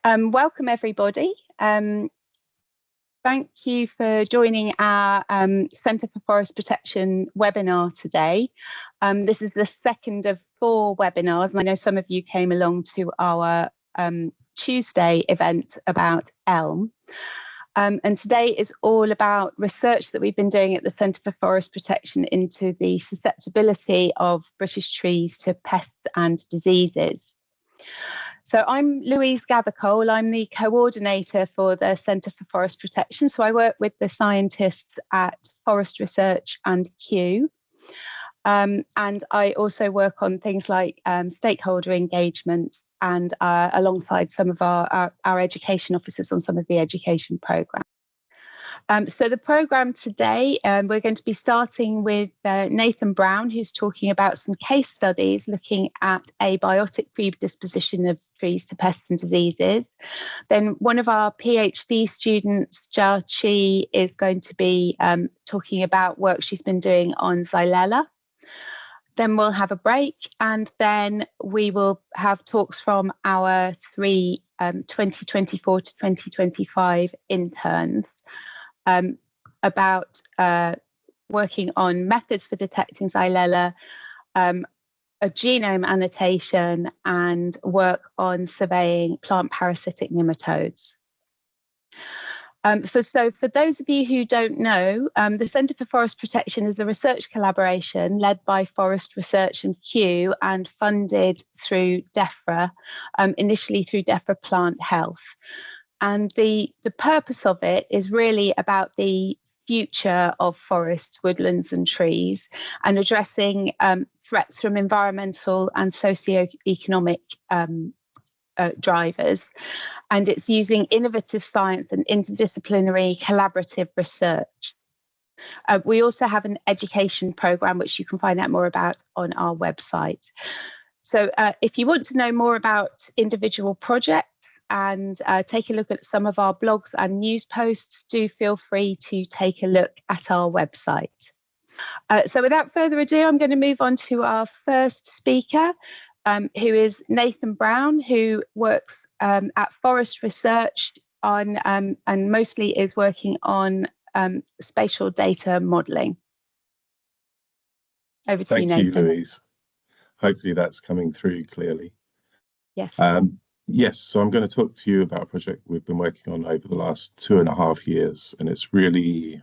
Welcome everybody. Thank you for joining our Centre for Forest Protection webinar today. This is the second of 4 webinars, and I know some of you came along to our Tuesday event about elm. And today is all about research that we've been doing at the Centre for Forest Protection into the susceptibility of British trees to pests and diseases. So I'm Louise Gathercole. I'm the coordinator for the Centre for Forest Protection. So I work with the scientists at Forest Research and Kew. And I also work on things like stakeholder engagement and alongside some of our education officers on some of the education programs. So the programme today, we're going to be starting with Nathan Brown, who's talking about some case studies looking at abiotic predisposition of trees to pests and diseases. Then one of our PhD students, Jiaqi, is going to be talking about work she's been doing on Xylella. Then we'll have a break, and then we will have talks from our 3 2024 to 2025 interns. About working on methods for detecting Xylella, a genome annotation, and work on surveying plant parasitic nematodes. For those of you who don't know, the Centre for Forest Protection is a research collaboration led by Forest Research and Kew and funded through DEFRA, initially through DEFRA Plant Health. And the purpose of it is really about the future of forests, woodlands and trees, and addressing threats from environmental and socio-economic drivers. And it's using innovative science and interdisciplinary collaborative research. We also have an education programme, which you can find out more about on our website. So if you want to know more about individual projects, and take a look at some of our blogs and news posts, do feel free to take a look at our website. So without further ado, I'm going to move on to our first speaker, who is Nathan Brown, who works at Forest Research on and mostly is working on spatial data modelling. Over to you, Nathan. Thank you, Louise. Hopefully that's coming through clearly. Yes. Yes, so I'm going to talk to you about a project we've been working on over the last 2.5 years, and it's really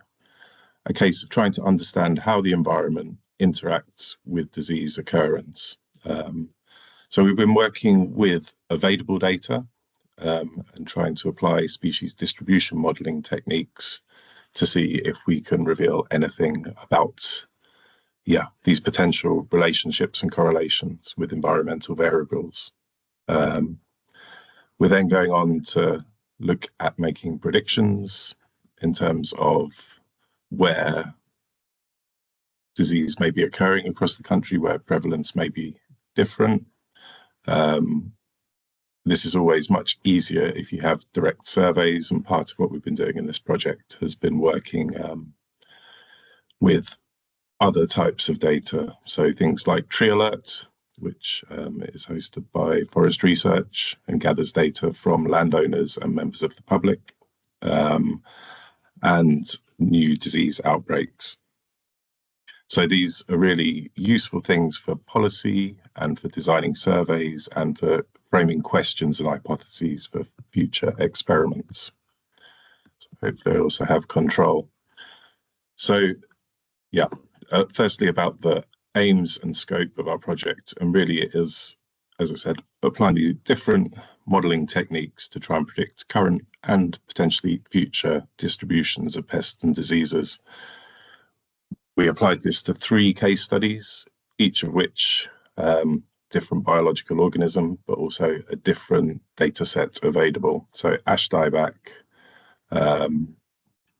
a case of trying to understand how the environment interacts with disease occurrence. So we've been working with available data and trying to apply species distribution modelling techniques to see if we can reveal anything about these potential relationships and correlations with environmental variables. We're then going on to look at making predictions in terms of where disease may be occurring across the country, where prevalence may be different. This is always much easier if you have direct surveys, and part of what we've been doing in this project has been working with other types of data. So things like Tree Alert, which is hosted by Forest Research and gathers data from landowners and members of the public, and new disease outbreaks. So these are really useful things for policy and for designing surveys and for framing questions and hypotheses for future experiments. So hopefully I also have control. So firstly about the aims and scope of our project, and really it is, as I said, applying the different modelling techniques to try and predict current and potentially future distributions of pests and diseases. We applied this to 3 case studies, each of which different biological organism, but also a different data set available. So ash dieback,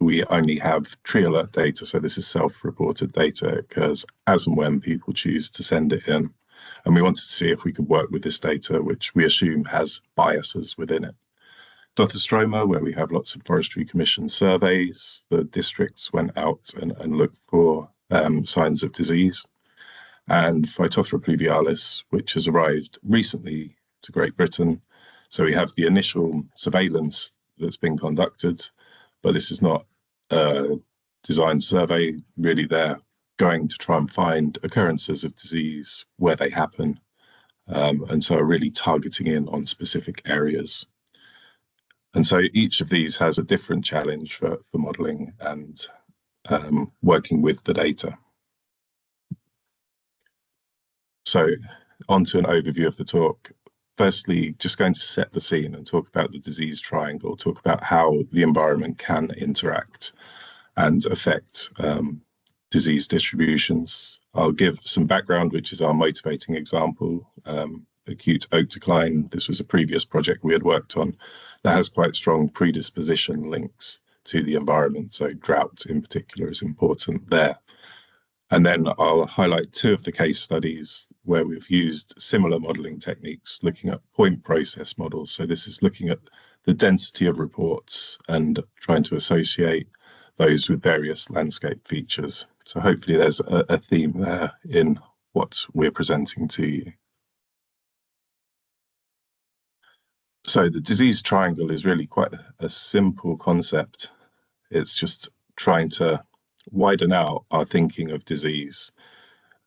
we only have Tree Alert data, so this is self-reported data. It occurs as and when people choose to send it in. And we wanted to see if we could work with this data, which we assume has biases within it. Rothamsted, where we have lots of Forestry Commission surveys, the districts went out and looked for signs of disease. And Phytophthora pluvialis, which has arrived recently to Great Britain, So we have the initial surveillance that's been conducted, but this is not a design survey. Really, they're going to try and find occurrences of disease where they happen, and so are really targeting in on specific areas. And so each of these has a different challenge for modelling and working with the data. So on to an overview of the talk. Firstly, just going to set the scene and talk about the disease triangle, talk about how the environment can interact and affect disease distributions. I'll give some background, which is our motivating example, acute oak decline. This was a previous project we had worked on that has quite strong predisposition links to the environment. So drought in particular is important there. And then I'll highlight two of the case studies where we've used similar modelling techniques, looking at point process models. So this is looking at the density of reports and trying to associate those with various landscape features. So hopefully there's a theme there in what we're presenting to you. So the disease triangle is really quite a simple concept. It's just trying to widen out our thinking of disease.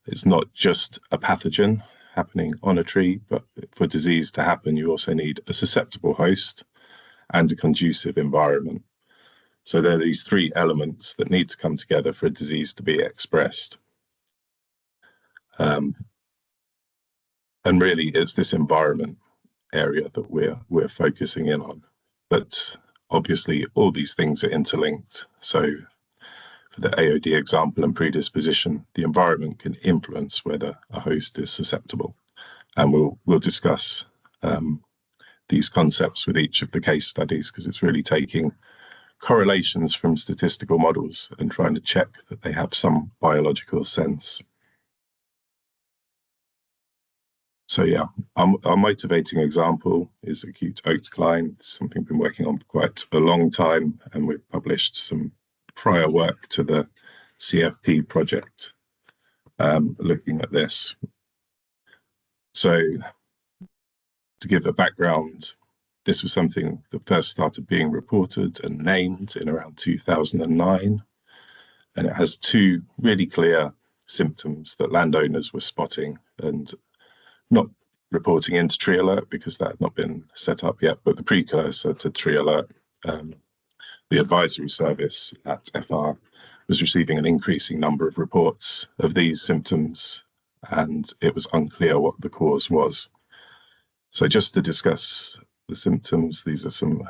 It's not just a pathogen happening on a tree, but for disease to happen, you also need a susceptible host and a conducive environment. So there are these three elements that need to come together for a disease to be expressed. And really, it's this environment area that we're focusing in on. But obviously, all these things are interlinked. So for the AOD example and predisposition, the environment can influence whether a host is susceptible. And we'll discuss these concepts with each of the case studies, because it's really taking correlations from statistical models and trying to check that they have some biological sense. So yeah, our motivating example is acute oak decline. It's something we've been working on for quite a long time, and we've published some prior work to the CFP project looking at this. So to give a background, this was something that first started being reported and named in around 2009, and it has two really clear symptoms that landowners were spotting and not reporting into tree alert because that had not been set up yet, but the precursor to tree alert, the advisory service at FR was receiving an increasing number of reports of these symptoms, and it was unclear what the cause was. So just to discuss the symptoms, these are some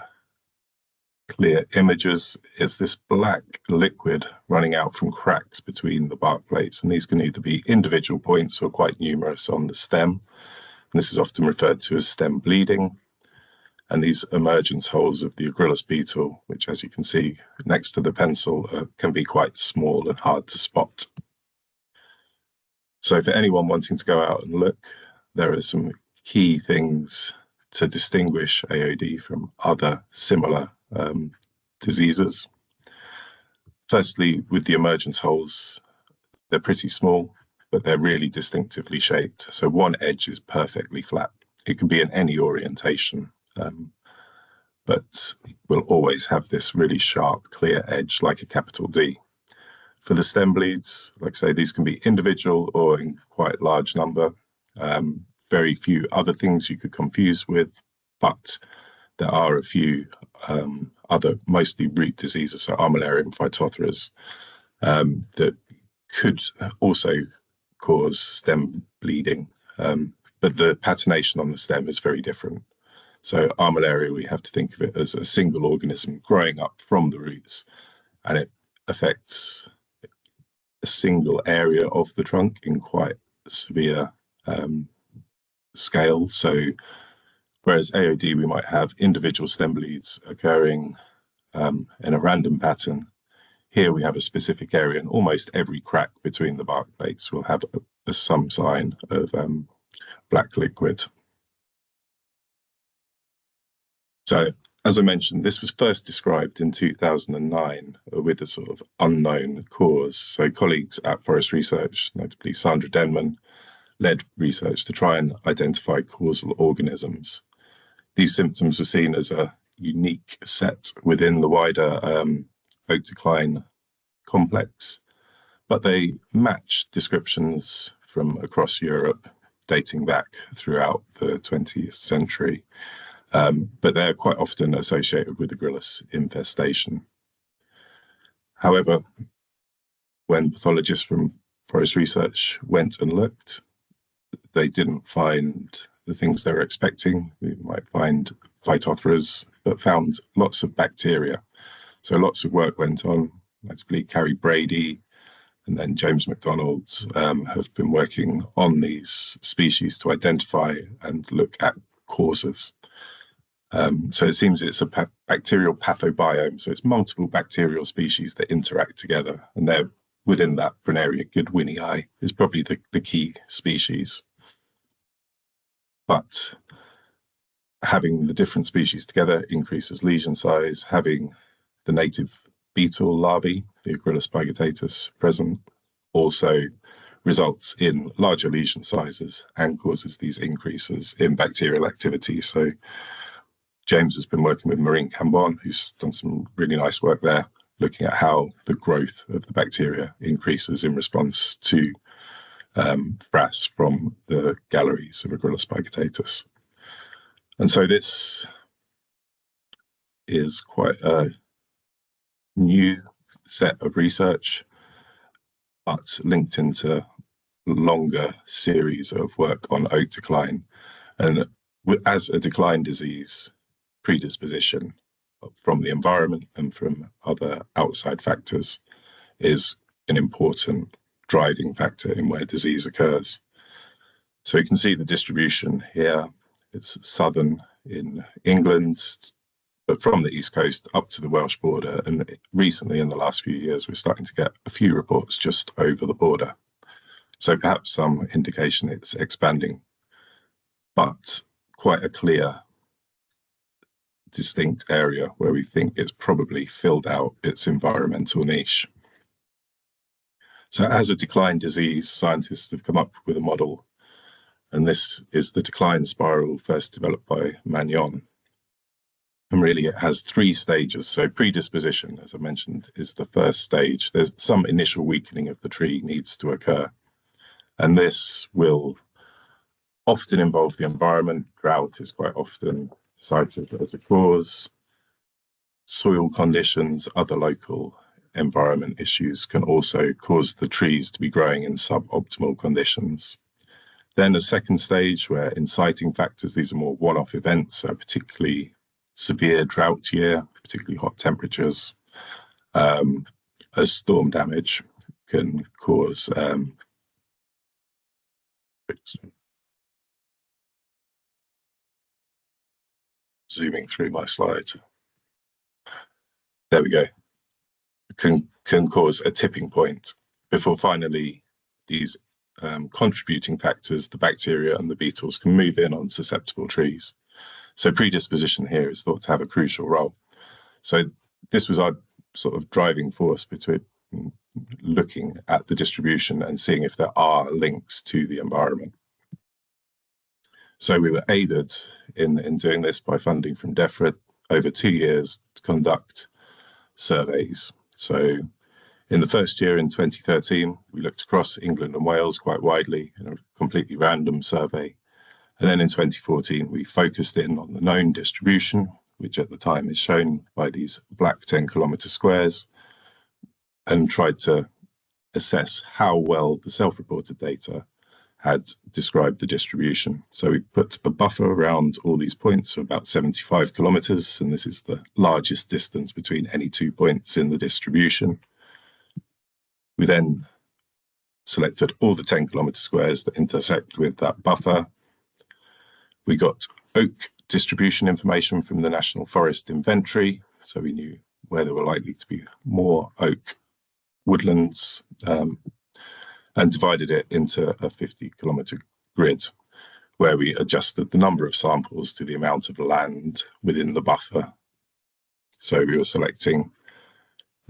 clear images. It's this black liquid running out from cracks between the bark plates, and these can either be individual points or quite numerous on the stem. And this is often referred to as stem bleeding. And these emergence holes of the Agrillus beetle, which, as you can see next to the pencil, can be quite small and hard to spot. So for anyone wanting to go out and look, there are some key things to distinguish AOD from other similar diseases. Firstly, with the emergence holes, they're pretty small, but they're really distinctively shaped. So one edge is perfectly flat. It can be in any orientation, but we'll always have this really sharp, clear edge like a capital D. For the stem bleeds, like I say, these can be individual or in quite large number. Very few other things you could confuse with, but there are a few other, mostly root diseases, so Armillarium phytophthora, that could also cause stem bleeding, but the patination on the stem is very different. So Armillaria, we have to think of it as a single organism growing up from the roots, and it affects a single area of the trunk in quite severe scale. So whereas AOD, we might have individual stem bleeds occurring in a random pattern. Here we have a specific area, and almost every crack between the bark plates will have some sign of black liquid. So, as I mentioned, this was first described in 2009 with a sort of unknown cause. So colleagues at Forest Research, notably Sandra Denman, led research to try and identify causal organisms These symptoms were seen as a unique set within the wider oak decline complex, but they match descriptions from across Europe dating back throughout the 20th century, but they're quite often associated with the Gryllus infestation. However, when pathologists from Forest Research went and looked, they didn't find the things they were expecting. We might find Phytophthora, but found lots of bacteria. So lots of work went on. Notably, Carrie Brady and then James McDonald have been working on these species to identify and look at causes. So it seems it's a bacterial pathobiome. So it's multiple bacterial species that interact together, and they're within that Brunneria goodwinii is probably the key species. But having the different species together increases lesion size. Having the native beetle larvae, the Gryllus bigotatus, present also results in larger lesion sizes and causes these increases in bacterial activity. So James has been working with Maureen Cambon, who's done some really nice work there, looking at how the growth of the bacteria increases in response to frass from the galleries of Gryllus bigotatus. And so this is quite a new set of research, but linked into a longer series of work on oak decline. And as a decline disease, predisposition from the environment and from other outside factors is an important driving factor in where disease occurs. So you can see the distribution here. It's southern in England, but from the East Coast up to the Welsh border. And recently, in the last few years, we're starting to get a few reports just over the border. So perhaps some indication it's expanding, but quite a clear, distinct area where we think it's probably filled out its environmental niche. So as a decline disease, scientists have come up with a model, and this is the decline spiral first developed by Magnon. And really it has 3 stages. So predisposition, as I mentioned, is the first stage. There's some initial weakening of the tree needs to occur. And this will often involve the environment. Drought is quite often cited as a cause. Soil conditions, other local environment issues can also cause the trees to be growing in suboptimal conditions. Then a second stage where inciting factors, these are more one-off events, so particularly severe drought year, particularly hot temperatures, as storm damage can cause zooming through my slides. There we go. Can cause a tipping point before finally these contributing factors, the bacteria and the beetles, can move in on susceptible trees. So predisposition here is thought to have a crucial role. So this was our sort of driving force between looking at the distribution and seeing if there are links to the environment. So we were aided in doing this by funding from DEFRA over 2 years to conduct surveys. So in the first year, in 2013, we looked across England and Wales quite widely in a completely random survey. And then in 2014, we focused in on the known distribution, which at the time is shown by these black 10-kilometre squares, and tried to assess how well the self-reported data had described the distribution. So we put a buffer around all these points of about 75 kilometres, and this is the largest distance between any 2 points in the distribution. We then selected all the 10-kilometre squares that intersect with that buffer. We got oak distribution information from the National Forest Inventory, so we knew where there were likely to be more oak woodlands, and divided it into a 50-kilometre grid, where we adjusted the number of samples to the amount of land within the buffer. So we were selecting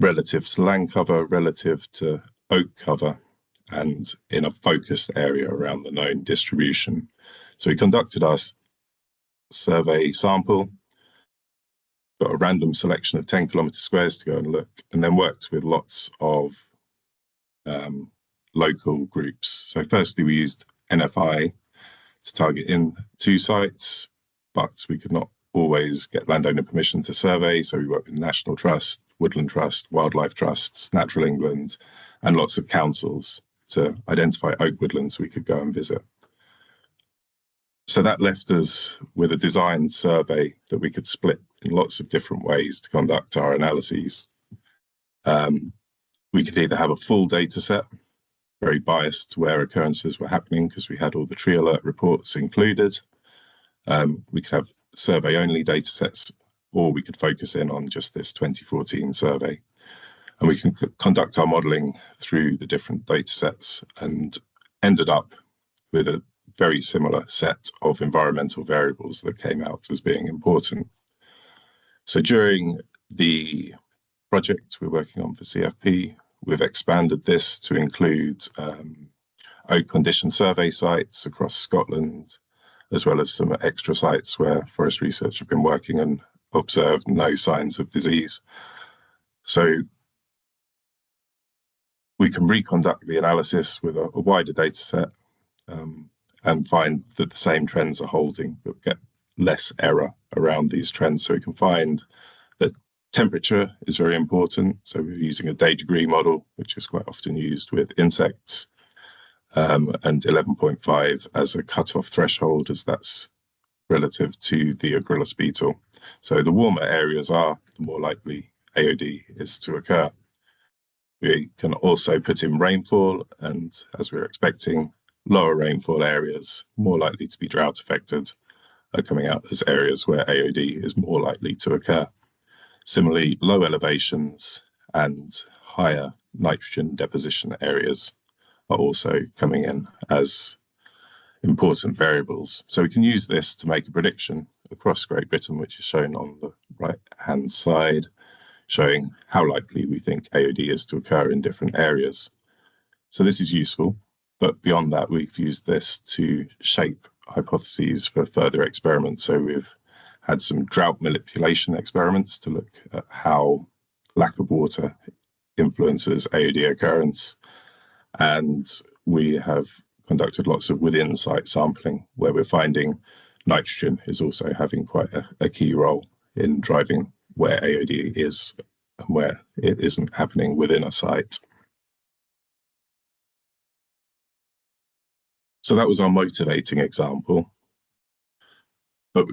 relative to land cover, relative to oak cover, and in a focused area around the known distribution. So we conducted our survey sample, got a random selection of 10 kilometre squares to go and look, and then worked with lots of local groups. So firstly, we used NFI to target in 2 sites, but we could not always get landowner permission to survey. So we worked with National Trust, Woodland Trust, Wildlife Trusts, Natural England, and lots of councils to identify oak woodlands we could go and visit. So that left us with a designed survey that we could split in lots of different ways to conduct our analyses. We could either have a full data set, very biased to where occurrences were happening because we had all the tree alert reports included. We could have survey-only data sets, or we could focus in on just this 2014 survey. And we can conduct our modelling through the different data sets and ended up with a very similar set of environmental variables that came out as being important. So during the project we're working on for CFP, we've expanded this to include oak condition survey sites across Scotland, as well as some extra sites where Forest Research have been working and observed no signs of disease. So we can reconduct the analysis with a wider data set and find that the same trends are holding, but get less error around these trends. So we can find that temperature is very important. So we're using a day degree model, which is quite often used with insects, and 11.5 as a cutoff threshold, as that's relative to the Agrillus beetle. So the warmer areas are, the more likely AOD is to occur. We can also put in rainfall, and as we're expecting, lower rainfall areas, more likely to be drought affected, are coming out as areas where AOD is more likely to occur. Similarly, low elevations and higher nitrogen deposition areas are also coming in as important variables. So we can use this to make a prediction across Great Britain, which is shown on the right-hand side, showing how likely we think AOD is to occur in different areas. So this is useful, but beyond that, we've used this to shape hypotheses for further experiments. So we've had some drought manipulation experiments to look at how lack of water influences AOD occurrence. And we have conducted lots of within site sampling where we're finding nitrogen is also having quite a key role in driving where AOD is and where it isn't happening within a site. So that was our motivating example. But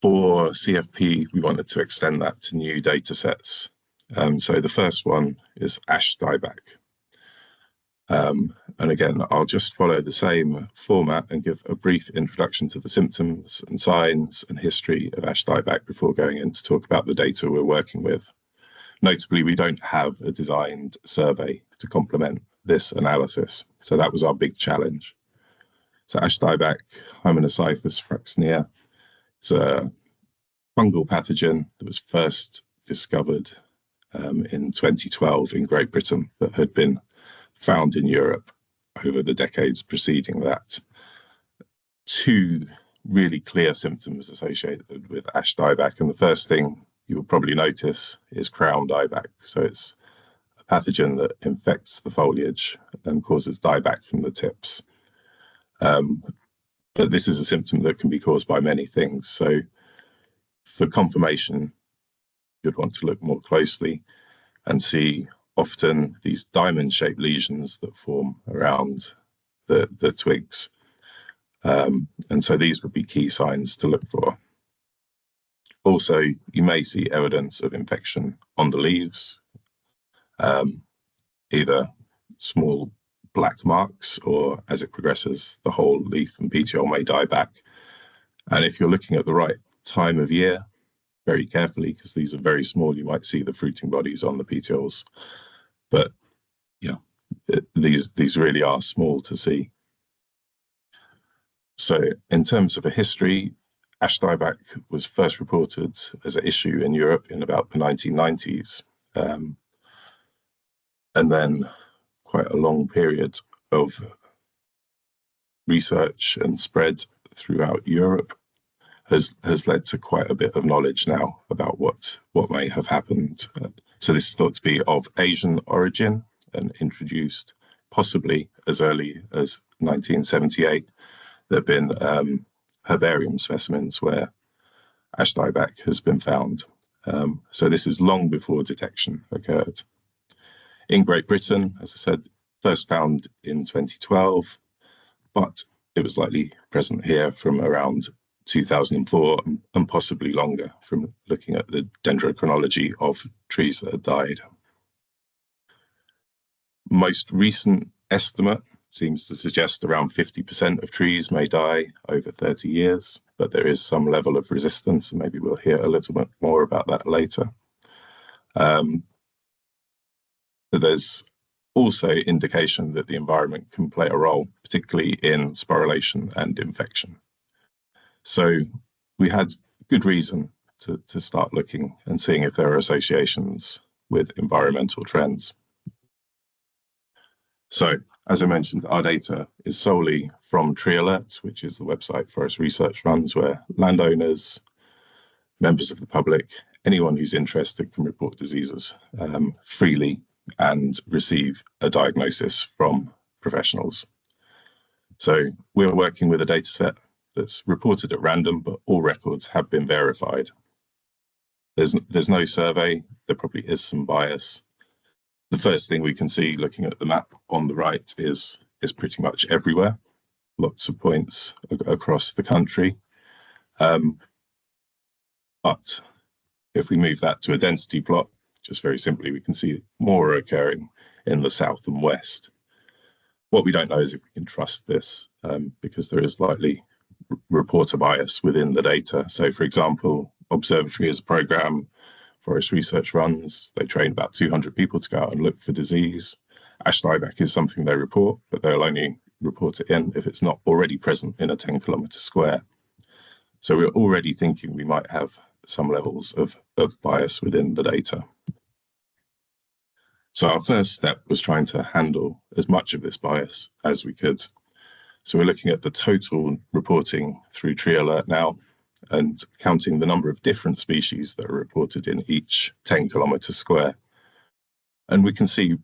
for CFP, we wanted to extend that to new data sets. So the first one is ash dieback. And again, I'll just follow the same format and give a brief introduction to the symptoms and signs and history of ash dieback before going in to talk about the data we're working with. Notably, we don't have a designed survey to complement this analysis. So that was our big challenge. So ash dieback, Hymenacyphus fraxinea, it's a fungal pathogen that was first discovered in 2012 in Great Britain, but had been found in Europe over the decades preceding that. 2 really clear symptoms associated with ash dieback, and the first thing you'll probably notice is crown dieback. So it's a pathogen that infects the foliage and causes dieback from the tips. But this is a symptom that can be caused by many things. So for confirmation, you'd want to look more closely and see often these diamond-shaped lesions that form around the twigs. And so these would be key signs to look for. Also, you may see evidence of infection on the leaves, either small black marks, or as it progresses, the whole leaf and petiole may die back. And if you're looking at the right time of year, very carefully, because these are very small, you might see the fruiting bodies on the petioles. But yeah, these really are small to see. So in terms of a history, ash dieback was first reported as an issue in Europe in about the 1990s. And then quite a long period of research and spread throughout Europe has led to quite a bit of knowledge now about what may have happened. So this is thought to be of Asian origin and introduced possibly as early as 1978. There have been herbarium specimens where ash dieback has been found. So this is long before detection occurred. In Great Britain, as I said, first found in 2012, but it was likely present here from around 2004 and possibly longer from looking at the dendrochronology of trees that had died. Most recent estimate seems to suggest around 50% of trees may die over 30 years, but there is some level of resistance, and maybe we'll hear a little bit more about that later. But there's also indication that the environment can play a role, particularly in sporulation and infection. So we had good reason to start looking and seeing if there are associations with environmental trends. So, as I mentioned, our data is solely from Tree Alerts, which is the website Forest Research runs, where landowners, members of the public, anyone who's interested can report diseases freely and receive a diagnosis from professionals. So we're working with a data set that's reported at random, but all records have been verified. There's no survey. There probably is some bias. The first thing we can see looking at the map on the right is pretty much everywhere, lots of points across the country. But if we move that to a density plot, just very simply, we can see more are occurring in the south and west. What we don't know is if we can trust this, because there is likely reporter bias within the data. So, for example, Observatory is a program Forest Research runs. They train about 200 people to go out and look for disease. Ash dieback is something they report, but they'll only report it in if it's not already present in a 10-kilometre square. So we're already thinking we might have some levels of bias within the data. So our first step was trying to handle as much of this bias as we could. So we're looking at the total reporting through Tree Alert now and counting the number of different species that are reported in each 10-kilometre square. And we can see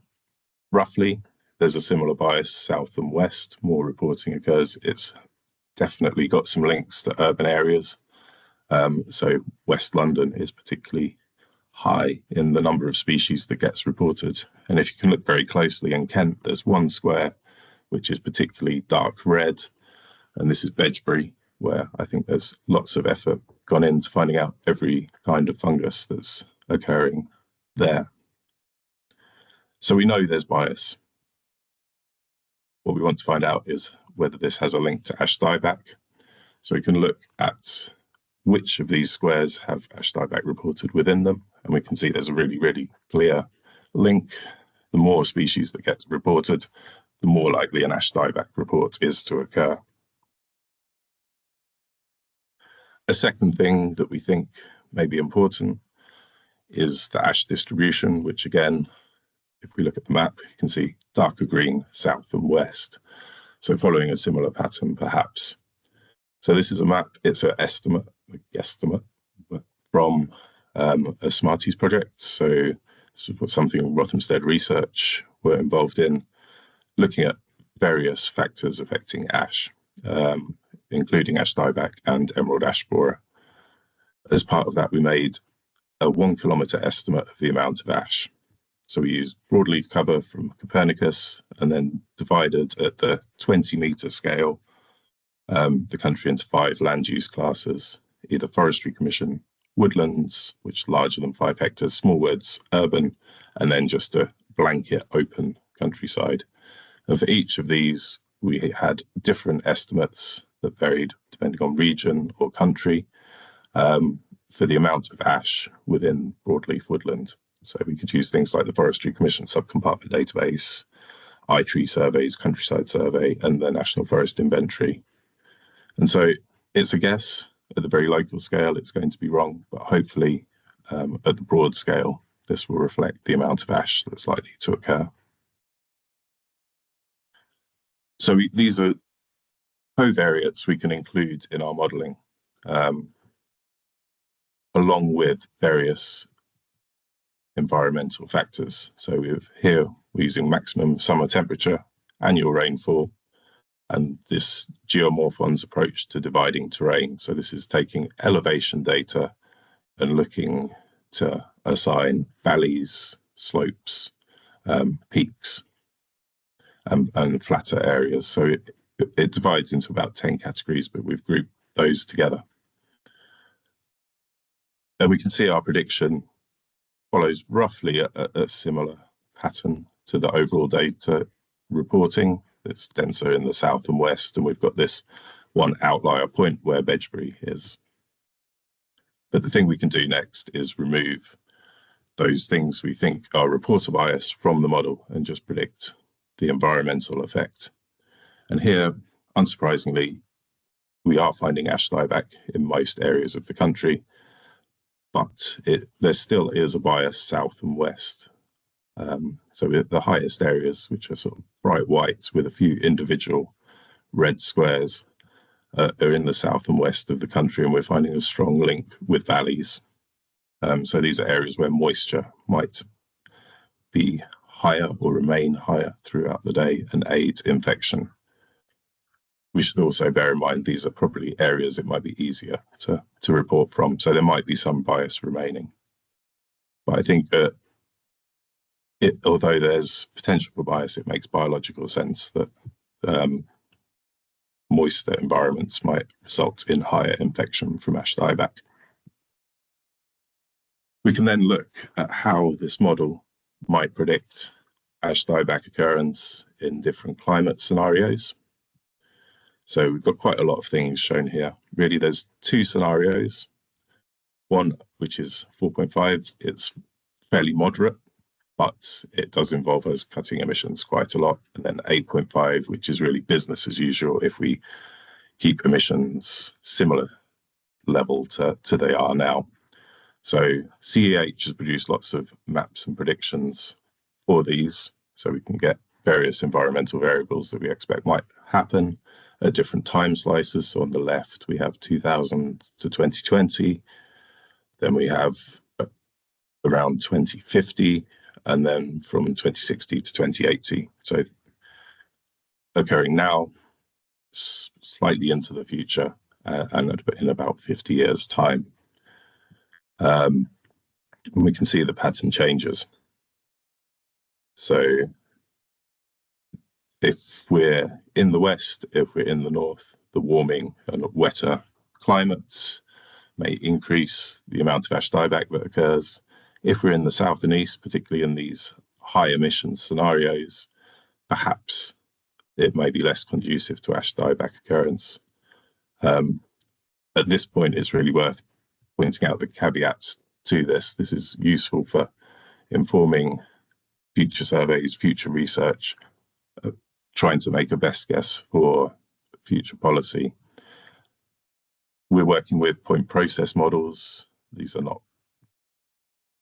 roughly there's a similar bias south and west. More reporting occurs. It's definitely got some links to urban areas. So West London is particularly high in the number of species that gets reported. And if you can look very closely in Kent, there's one square which is particularly dark red, and this is Bedgebury, where I think there's lots of effort gone into finding out every kind of fungus that's occurring there. So we know there's bias. What we want to find out is whether this has a link to ash dieback. So we can look at which of these squares have ash dieback reported within them, and we can see there's a really, really clear link. The more species that get reported, the more likely an ash dieback report is to occur. A second thing that we think may be important is the ash distribution, which again, if we look at the map, you can see darker green, south and west. So following a similar pattern, perhaps. So this is a map, it's an estimate, a guesstimate from a Smarties project. So this was something Rothamsted Research were involved in, looking at various factors affecting ash, including ash dieback and emerald ash borer. As part of that, we made a 1 kilometre estimate of the amount of ash. So we used broadleaf cover from Copernicus and then divided at the 20-metre scale the country into 5 land use classes, either Forestry Commission, woodlands, which are larger than 5 hectares, small woods, urban, and then just a blanket open countryside. And for each of these, we had different estimates that varied depending on region or country for the amount of ash within broadleaf woodland. So we could use things like the Forestry Commission subcompartment database, iTree surveys, countryside survey, and the National Forest Inventory. And so it's a guess. At the very local scale, it's going to be wrong, but hopefully at the broad scale, this will reflect the amount of ash that's likely to occur. So these are covariates we can include in our modelling, along with various environmental factors. So we're using maximum summer temperature, annual rainfall, and this geomorphons approach to dividing terrain. So this is taking elevation data and looking to assign valleys, slopes, peaks, and flatter areas. So it divides into about 10 categories, but we've grouped those together. And we can see our prediction follows roughly a similar pattern to the overall data reporting. It's denser in the south and west, and we've got this one outlier point where Bedgebury is. But the thing we can do next is remove those things we think are reporter bias from the model and just predict the environmental effect. And here, unsurprisingly, we are finding ash dieback in most areas of the country, but there still is a bias south and west. So the highest areas, which are sort of bright whites with a few individual red squares, are in the south and west of the country, and we're finding a strong link with valleys. So these are areas where moisture might be higher or remain higher throughout the day and aid infection. We should also bear in mind these are probably areas it might be easier to report from, so there might be some bias remaining. But I think that although there's potential for bias, it makes biological sense that moister environments might result in higher infection from ash dieback. We can then look at how this model might predict ash dieback occurrence in different climate scenarios. So we've got quite a lot of things shown here. Really, there's two scenarios. One, which is 4.5, it's fairly moderate, but it does involve us cutting emissions quite a lot. And then 8.5, which is really business as usual if we keep emissions similar level to they are now. So CEH has produced lots of maps and predictions for these, so we can get various environmental variables that we expect might happen at different time slices. So on the left, we have 2000 to 2020, then we have around 2050, and then from 2060 to 2080. So occurring now, slightly into the future, and in about 50 years' time. We can see the pattern changes. So if we're in the west, if we're in the north, the warming and wetter climates may increase the amount of ash dieback that occurs. If we're in the south and east, particularly in these high emissions scenarios, perhaps it may be less conducive to ash dieback occurrence. At this point, it's really worth pointing out the caveats to this. This is useful for informing future surveys, future research, trying to make a best guess for future policy. We're working with point process models. These are not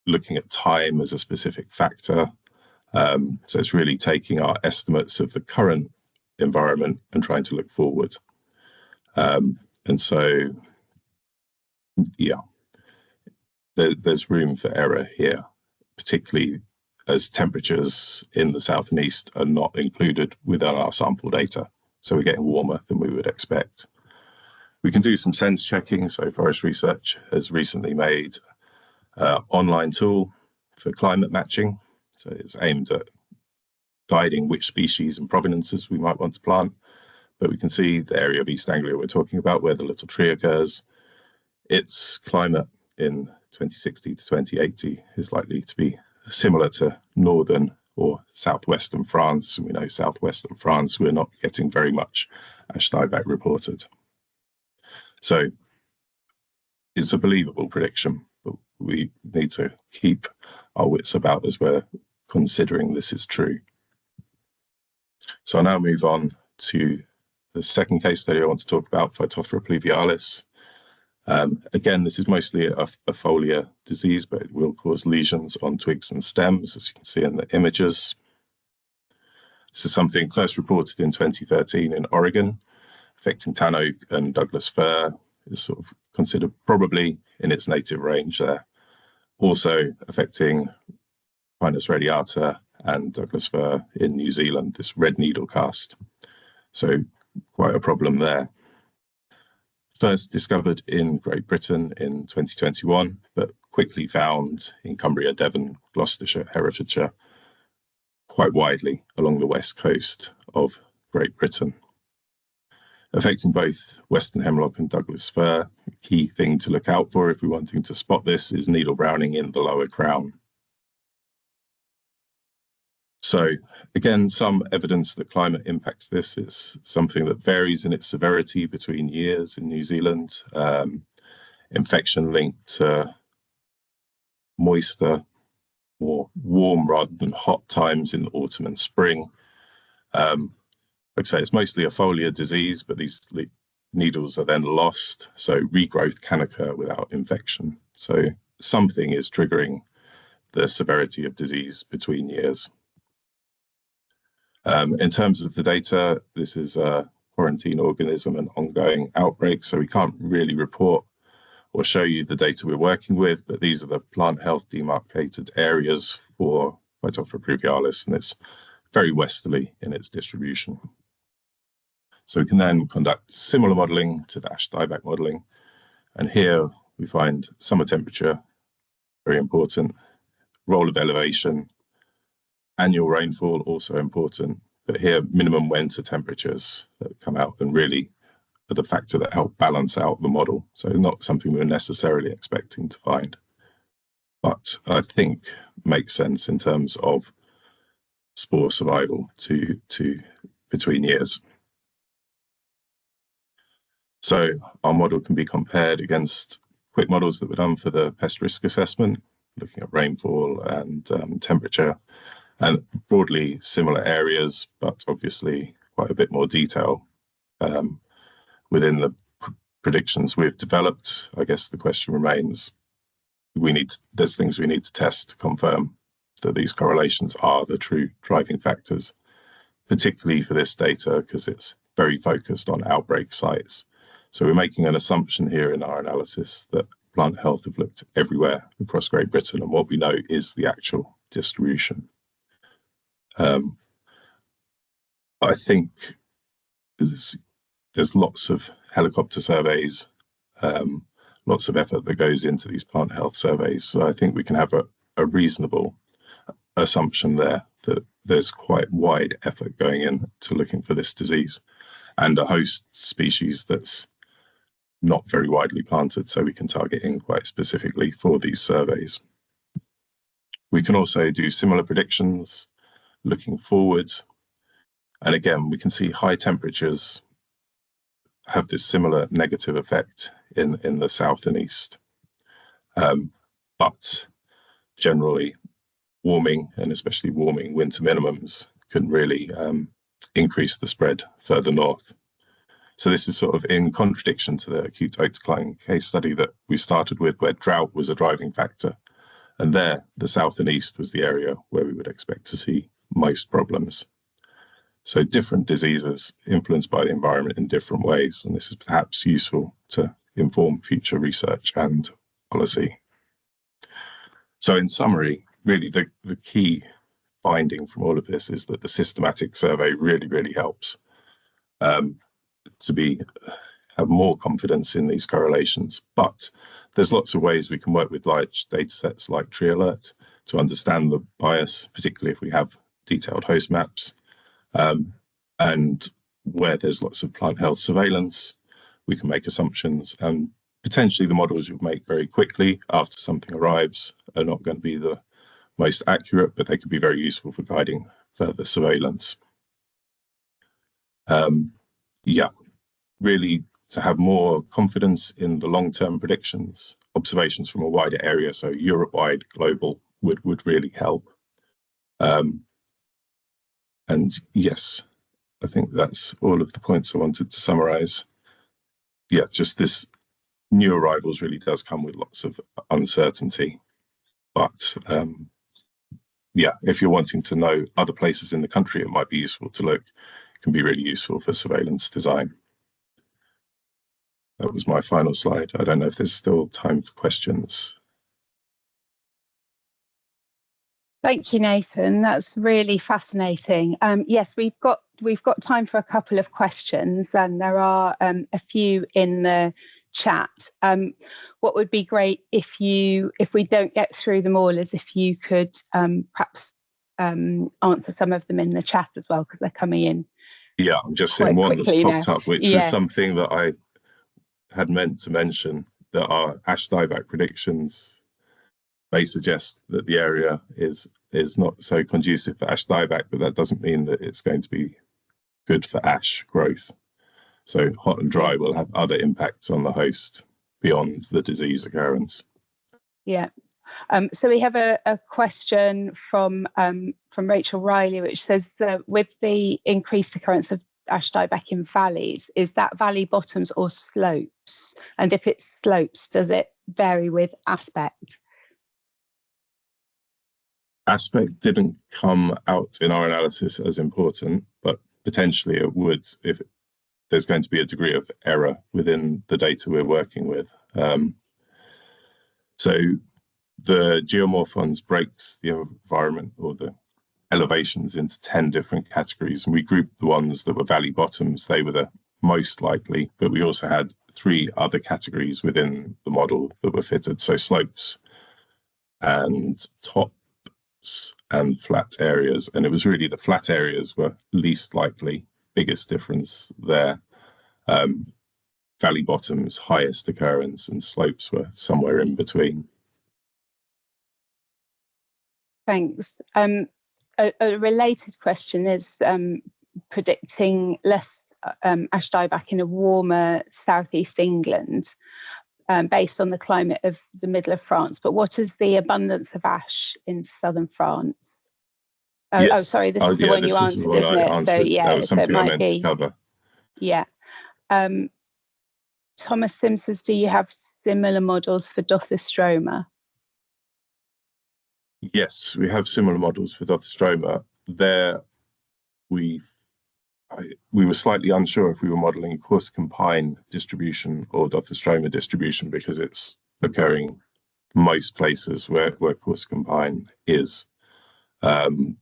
looking at time as a specific factor. So it's really taking our estimates of the current environment and trying to look forward. And so, yeah, there's room for error here, particularly as temperatures in the south and east are not included within our sample data. So we're getting warmer than we would expect. We can do some sense checking. So Forest Research has recently made an online tool for climate matching. So it's aimed at guiding which species and provenances we might want to plant. But we can see the area of East Anglia we're talking about, where the little tree occurs. Its climate in 2060 to 2080 is likely to be similar to northern or southwestern France. And we know southwestern France, we're not getting very much ash dieback reported. So it's a believable prediction, but we need to keep our wits about as we're considering this is true. So I'll now move on to the second case study I want to talk about, Phytophthora pluvialis. Again, this is mostly a foliar disease, but it will cause lesions on twigs and stems, as you can see in the images. This is something first reported in 2013 in Oregon, affecting tan oak and Douglas fir is sort of considered probably in its native range there. Also affecting Pinus radiata and Douglas fir in New Zealand, this red needle cast. So quite a problem there. First discovered in Great Britain in 2021, but quickly found in Cumbria, Devon, Gloucestershire, Herefordshire, quite widely along the west coast of Great Britain. Affecting both Western hemlock and Douglas fir, a key thing to look out for if we're wanting to spot this is needle browning in the lower crown. So again, some evidence that climate impacts this. It's something that varies in its severity between years in New Zealand. Infection linked to moister, more warm rather than hot times in the autumn and spring. Like I say, it's mostly a foliar disease, but these needles are then lost. So regrowth can occur without infection. So something is triggering the severity of disease between years. In terms of the data, this is a quarantine organism and ongoing outbreak, so we can't really report or show you the data we're working with, but these are the plant health demarcated areas for Phytophthora pluvialis, and it's very westerly in its distribution. So we can then conduct similar modelling to the ash dieback modelling, and here we find summer temperature, very important, role of elevation, annual rainfall, also important, but here minimum winter temperatures that come out and really are the factor that help balance out the model. So not something we're necessarily expecting to find, but I think makes sense in terms of spore survival to between years. So our model can be compared against quick models that were done for the pest risk assessment, looking at rainfall and temperature, and broadly similar areas, but obviously quite a bit more detail within the predictions we've developed. I guess the question remains, there's things we need to test to confirm that these correlations are the true driving factors, particularly for this data because it's very focused on outbreak sites. So we're making an assumption here in our analysis that plant health have looked everywhere across Great Britain, and what we know is the actual distribution. I think there's lots of helicopter surveys, lots of effort that goes into these plant health surveys. So I think we can have a reasonable assumption there that there's quite wide effort going into looking for this disease and a host species that's not very widely planted, so we can target in quite specifically for these surveys. We can also do similar predictions looking forwards. And again, we can see high temperatures have this similar negative effect in the south and east. But generally, warming and especially warming winter minimums can really increase the spread further north. So this is sort of in contradiction to the acute oak decline case study that we started with, where drought was a driving factor. And there, the south and east was the area where we would expect to see most problems. So different diseases influenced by the environment in different ways, and this is perhaps useful to inform future research and policy. So in summary, really the key finding from all of this is that the systematic survey really helps to have more confidence in these correlations. But there's lots of ways we can work with large data sets like Tree Alert to understand the bias, particularly if we have detailed host maps. And where there's lots of plant health surveillance, we can make assumptions, and potentially the models you'll make very quickly after something arrives are not going to be the most accurate, but they could be very useful for guiding further surveillance. Yeah, really to have more confidence in the long-term predictions, observations from a wider area, so Europe-wide, global, would really help. And yes, I think that's all of the points I wanted to summarize. Yeah, just this new arrivals really does come with lots of uncertainty. But yeah, if you're wanting to know other places in the country, it might be useful to look. It can be really useful for surveillance design. that was my final slide. I don't know if there's still time for questions. Thank you, Nathan. That's really fascinating. Yes, we've got time for a couple of questions, and there are a few in the chat. What would be great if we don't get through them all, is if you could perhaps answer some of them in the chat as well, because they're coming in. Yeah, I'm just seeing one that's popped up, which was something that I had meant to mention, that our ash dieback predictions may suggest that the area is not so conducive for ash dieback, but that doesn't mean that it's going to be good for ash growth. So hot and dry will have other impacts on the host beyond the disease occurrence. Yeah. So we have a question from Rachel Riley, which says that with the increased occurrence of ash dieback in valleys, is that valley bottoms or slopes? And if it's slopes, does it vary with aspect? Aspect didn't come out in our analysis as important, but potentially it would if there's going to be a degree of error within the data we're working with. So the geomorphons breaks the environment or the elevations into 10 different categories, and we grouped the ones that were valley bottoms. They were the most likely, but we also had 3 other categories within the model that were fitted. So slopes and tops and flat areas, and it was really the flat areas were least likely, biggest difference there. Valley bottoms, highest occurrence, and slopes were somewhere in between. Thanks. A related question is predicting less ash dieback in a warmer southeast England based on the climate of the middle of France. But what is the abundance of ash in southern France? Yes. Oh, sorry, this is the one you answered, isn't it? So yeah, that was something I meant to cover. Yeah. Thomas Sims says, do you have similar models for Dothystroma? Yes, we have similar models for Dothystroma. There, we were slightly unsure if we were modeling coarse-compine distribution or Dothystroma distribution, because it's occurring most places where coarse-compine is. And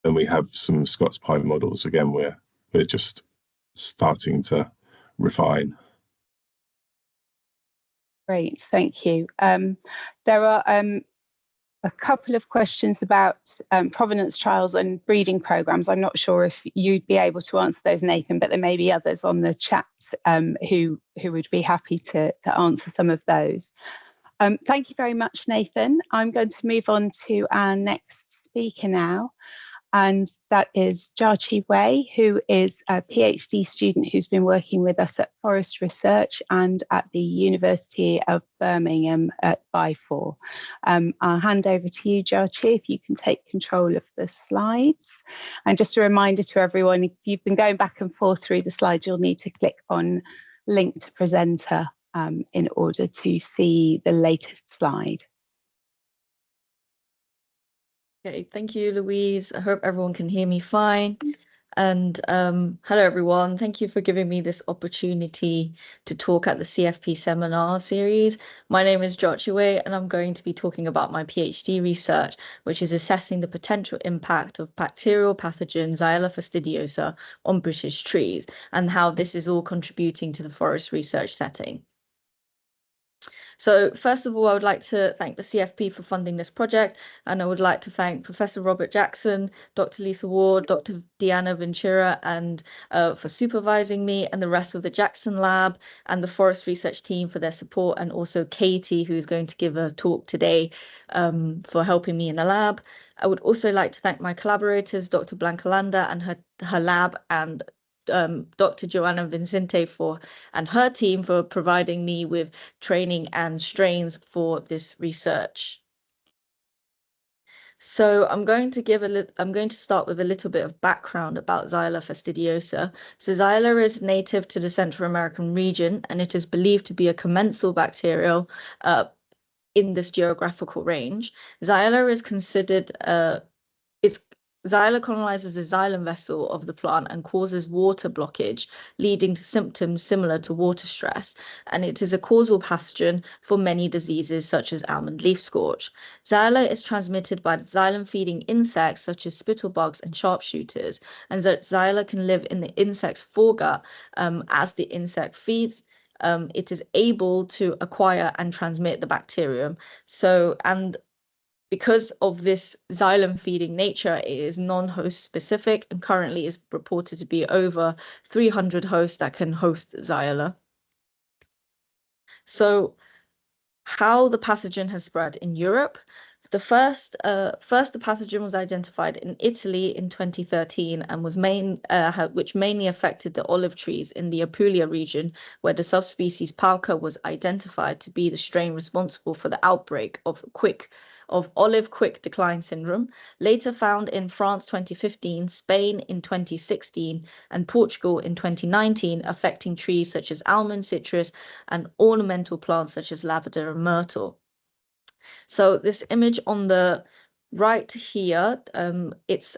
we have some Scots pine models. Again, we're just starting to refine. Great, thank you. There are a couple of questions about provenance trials and breeding programs. I'm not sure if you'd be able to answer those, Nathan, but there may be others on the chat who would be happy to answer some of those. Thank you very much, Nathan. I'm going to move on to our next speaker now, and that is Jiaqi Wei, who is a PhD student who's been working with us at Forest Research and at the University of Birmingham at BIFOR. I'll hand over to you, Jiaqi, if you can take control of the slides. And just a reminder to everyone, if you've been going back and forth through the slides, you'll need to click on link to presenter in order to see the latest slide. Okay, thank you, Louise. I hope everyone can hear me fine. And hello, everyone. Thank you for giving me this opportunity to talk at the CFP seminar series. My name is Jiaqi Wei, and I'm going to be talking about my PhD research, which is assessing the potential impact of bacterial pathogen Xylella fastidiosa on British trees and how this is all contributing to the forest research setting. So first of all, I would like to thank the CFP for funding this project, and I would like to thank Professor Robert Jackson, Dr. Lisa Ward, Dr. Deanna Ventura, and for supervising me, and the rest of the Jackson Lab and the Forest Research team for their support, and also Katie, who is going to give a talk today for helping me in the lab. I would also like to thank my collaborators, Dr. Blanca Landa and her lab, and Dr. Joanna Vincente and her team for providing me with training and strains for this research. So I'm going to start with a little bit of background about Xylella fastidiosa. So Xylella is native to the Central American region, and it is believed to be a commensal bacterial in this geographical range. Xylella is considered Xylella colonizes the xylem vessel of the plant and causes water blockage, leading to symptoms similar to water stress, and it is a causal pathogen for many diseases such as almond leaf scorch. Xylella is transmitted by xylem-feeding insects such as spittlebugs and sharpshooters, and that Xylella can live in the insect's foregut as the insect feeds. It is able to acquire and transmit the bacterium. Because of this xylem feeding nature, it is non-host specific and currently is reported to be over 300 hosts that can host Xylella. So how the pathogen has spread in Europe. The first the pathogen was identified in Italy in 2013 and was which mainly affected the olive trees in the Apulia region, where the subspecies Pauca was identified to be the strain responsible for the outbreak of olive quick decline syndrome, later found in France 2015, Spain in 2016, and Portugal in 2019, affecting trees such as almond, citrus, and ornamental plants such as lavender and myrtle. So this image on the right here, it's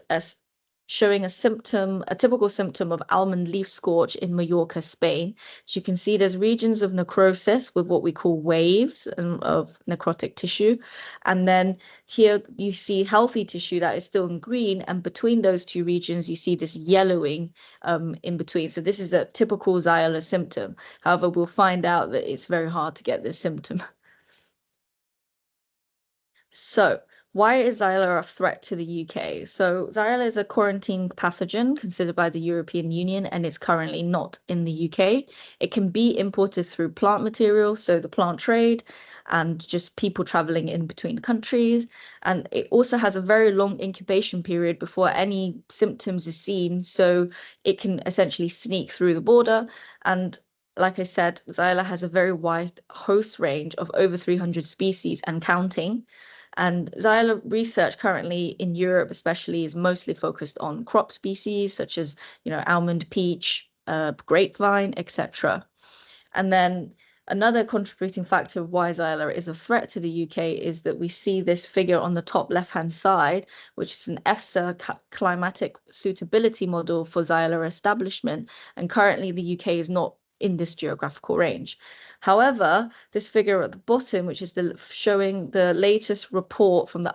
showing a typical symptom of almond leaf scorch in Mallorca, Spain. As you can see, there's regions of necrosis with what we call waves of necrotic tissue. And then here you see healthy tissue that is still in green. And between those two regions, you see this yellowing in between. So this is a typical Xylella symptom. However, we'll find out that it's very hard to get this symptom. So why is Xylella a threat to the UK? So Xylella is a quarantine pathogen considered by the European Union, and it's currently not in the UK. It can be imported through plant material, so the plant trade, and just people traveling in between countries. And it also has a very long incubation period before any symptoms are seen, so it can essentially sneak through the border. And like I said, Xylella has a very wide host range of over 300 species and counting. And Xylella research currently in Europe especially is mostly focused on crop species such as, almond, peach, grapevine, etc. And then another contributing factor of why Xylella is a threat to the UK is that we see this figure on the top left-hand side, which is an EFSA climatic suitability model for Xylella establishment. And currently the UK is not in this geographical range. However, this figure at the bottom, which is showing the latest report from the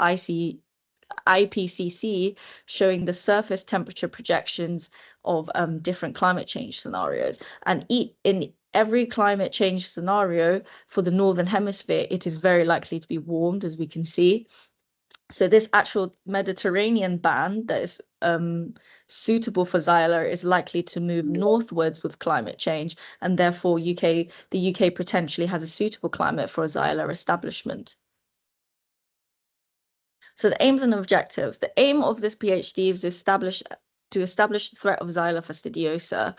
IPCC, showing the surface temperature projections of different climate change scenarios. And in every climate change scenario for the Northern Hemisphere, it is very likely to be warmed, as we can see. So this actual Mediterranean band that is suitable for Xylella is likely to move northwards with climate change, and therefore the UK potentially has a suitable climate for a Xylella establishment. So the aims and objectives. The aim of this PhD is to establish the threat of Xylella fastidiosa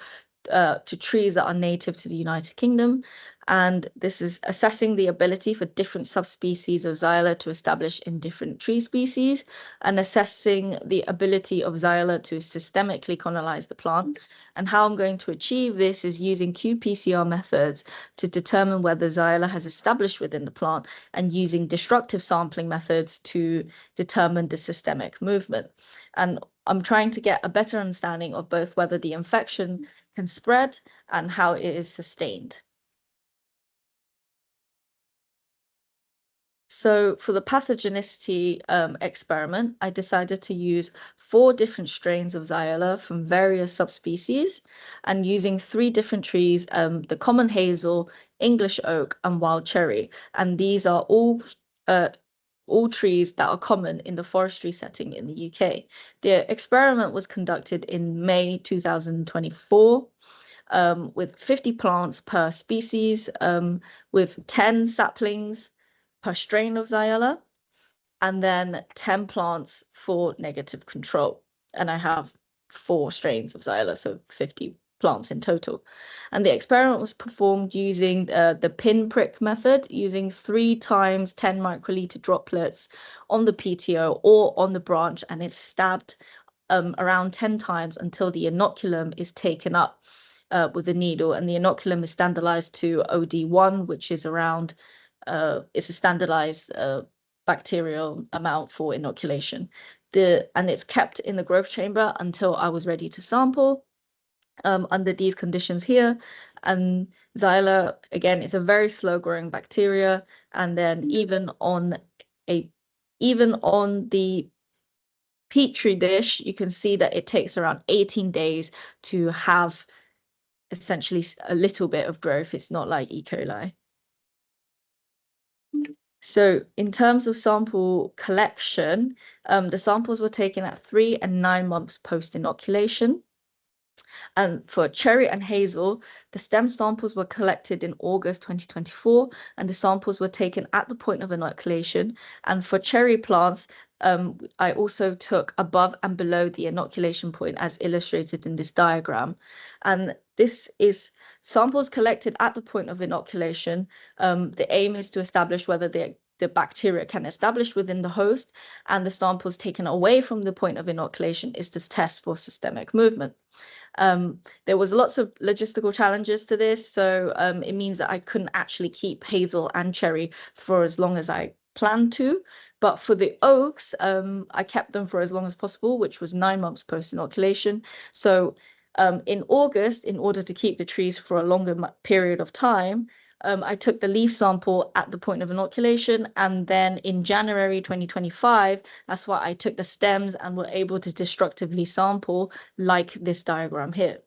to trees that are native to the United Kingdom. And this is assessing the ability for different subspecies of Xylella to establish in different tree species, and assessing the ability of Xylella to systemically colonize the plant. And how I'm going to achieve this is using qPCR methods to determine whether Xylella has established within the plant, and using destructive sampling methods to determine the systemic movement. And I'm trying to get a better understanding of both whether the infection can spread and how it is sustained. So for the pathogenicity experiment, I decided to use 4 different strains of Xylella from various subspecies, and using 3 different trees, the common hazel, English oak, and wild cherry. And these are all trees that are common in the forestry setting in the UK. The experiment was conducted in May 2024. With 50 plants per species, with 10 saplings per strain of Xylella, and then 10 plants for negative control. And I have 4 strains of Xylella, so 50 plants in total. And the experiment was performed using the pinprick method, using 3 times 10 microliter droplets on the PTO or on the branch, and it's stabbed around 10 times until the inoculum is taken up with a needle. And the inoculum is standardized to OD1, which is around it's a standardized bacterial amount for inoculation. and it's kept in the growth chamber until I was ready to sample under these conditions here. And Xylella, again, is a very slow growing bacteria. And then even on the Petri dish, you can see that it takes around 18 days to have essentially a little bit of growth. It's not like E. coli. So in terms of sample collection, the samples were taken at 3 and 9 months post-inoculation. And for cherry and hazel, the stem samples were collected in August 2024, and the samples were taken at the point of inoculation. And for cherry plants, I also took above and below the inoculation point as illustrated in this diagram. And this is samples collected at the point of inoculation. The aim is to establish whether the bacteria can establish within the host, and the samples taken away from the point of inoculation is to test for systemic movement. There was lots of logistical challenges to this, so it means that I couldn't actually keep hazel and cherry for as long as I planned to. But for the oaks, I kept them for as long as possible, which was 9 months post-inoculation. So in August, in order to keep the trees for a longer period of time, I took the leaf sample at the point of inoculation, and then in January 2025, that's why I took the stems and were able to destructively sample like this diagram here.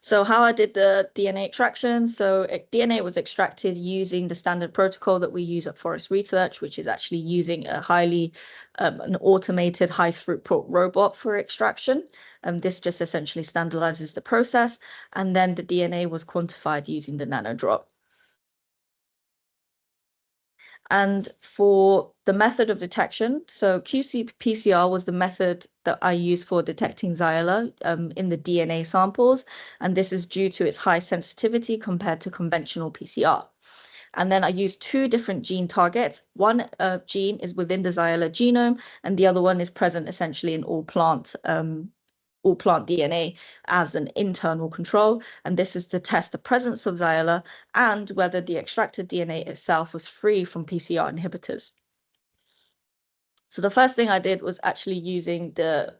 So how I did the DNA extraction. So DNA was extracted using the standard protocol that we use at Forest Research, which is actually using a an automated high throughput robot for extraction. This just essentially standardizes the process. And then the DNA was quantified using the nanodrop. And for the method of detection, so qC-PCR was the method that I used for detecting Xylella in the DNA samples, and this is due to its high sensitivity compared to conventional PCR. And then I used 2 different gene targets. One gene is within the Xylella genome, and the other one is present essentially in all plant DNA as an internal control. And this is to test the presence of Xylella and whether the extracted DNA itself was free from PCR inhibitors. So the first thing I did was actually using the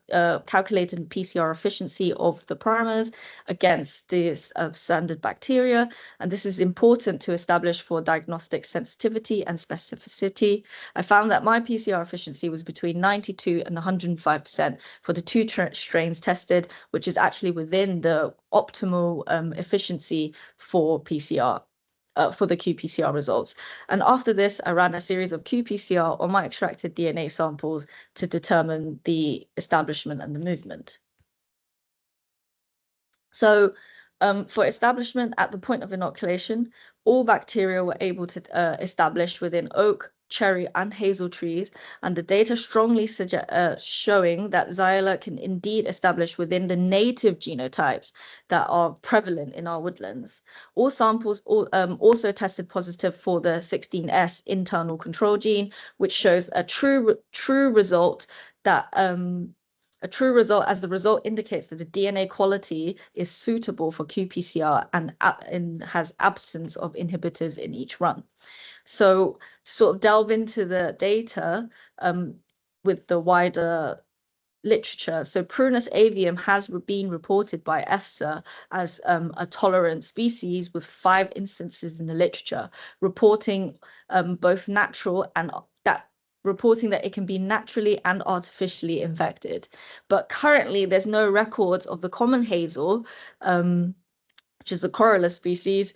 calculated PCR efficiency of the primers against this standard bacteria. And this is important to establish for diagnostic sensitivity and specificity. I found that my PCR efficiency was between 92 and 105% for the 2 strains tested, which is actually within the optimal efficiency for PCR. For the qPCR results. And after this, I ran a series of qPCR on my extracted DNA samples to determine the establishment and the movement. So for establishment at the point of inoculation, all bacteria were able to establish within oak, cherry and hazel trees, and the data strongly showing that Xylella can indeed establish within the native genotypes that are prevalent in our woodlands. All samples also tested positive for the 16S internal control gene, which shows a true result that as the result indicates that the DNA quality is suitable for qPCR and has absence of inhibitors in each run. So to sort of delve into the data with the wider literature. So Prunus avium has been reported by EFSA as a tolerant species with 5 instances in the literature, reporting both natural and reporting that it can be naturally and artificially infected. But currently there's no records of the common hazel, which is a Corylus species,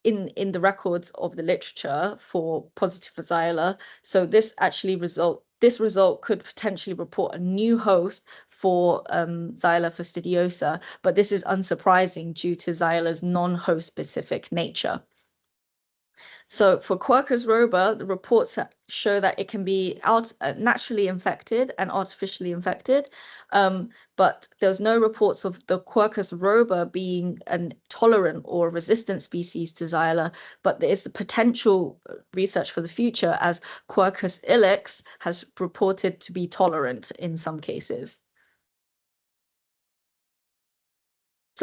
in the records of the literature for positive for Xylella. So this result could potentially report a new host for Xylella fastidiosa, but this is unsurprising due to Xylella's non-host specific nature. So for Quercus robur, the reports show that it can be naturally infected and artificially infected, but there's no reports of the Quercus robur being a tolerant or resistant species to Xylella, but there is the potential research for the future as Quercus ilex has reported to be tolerant in some cases.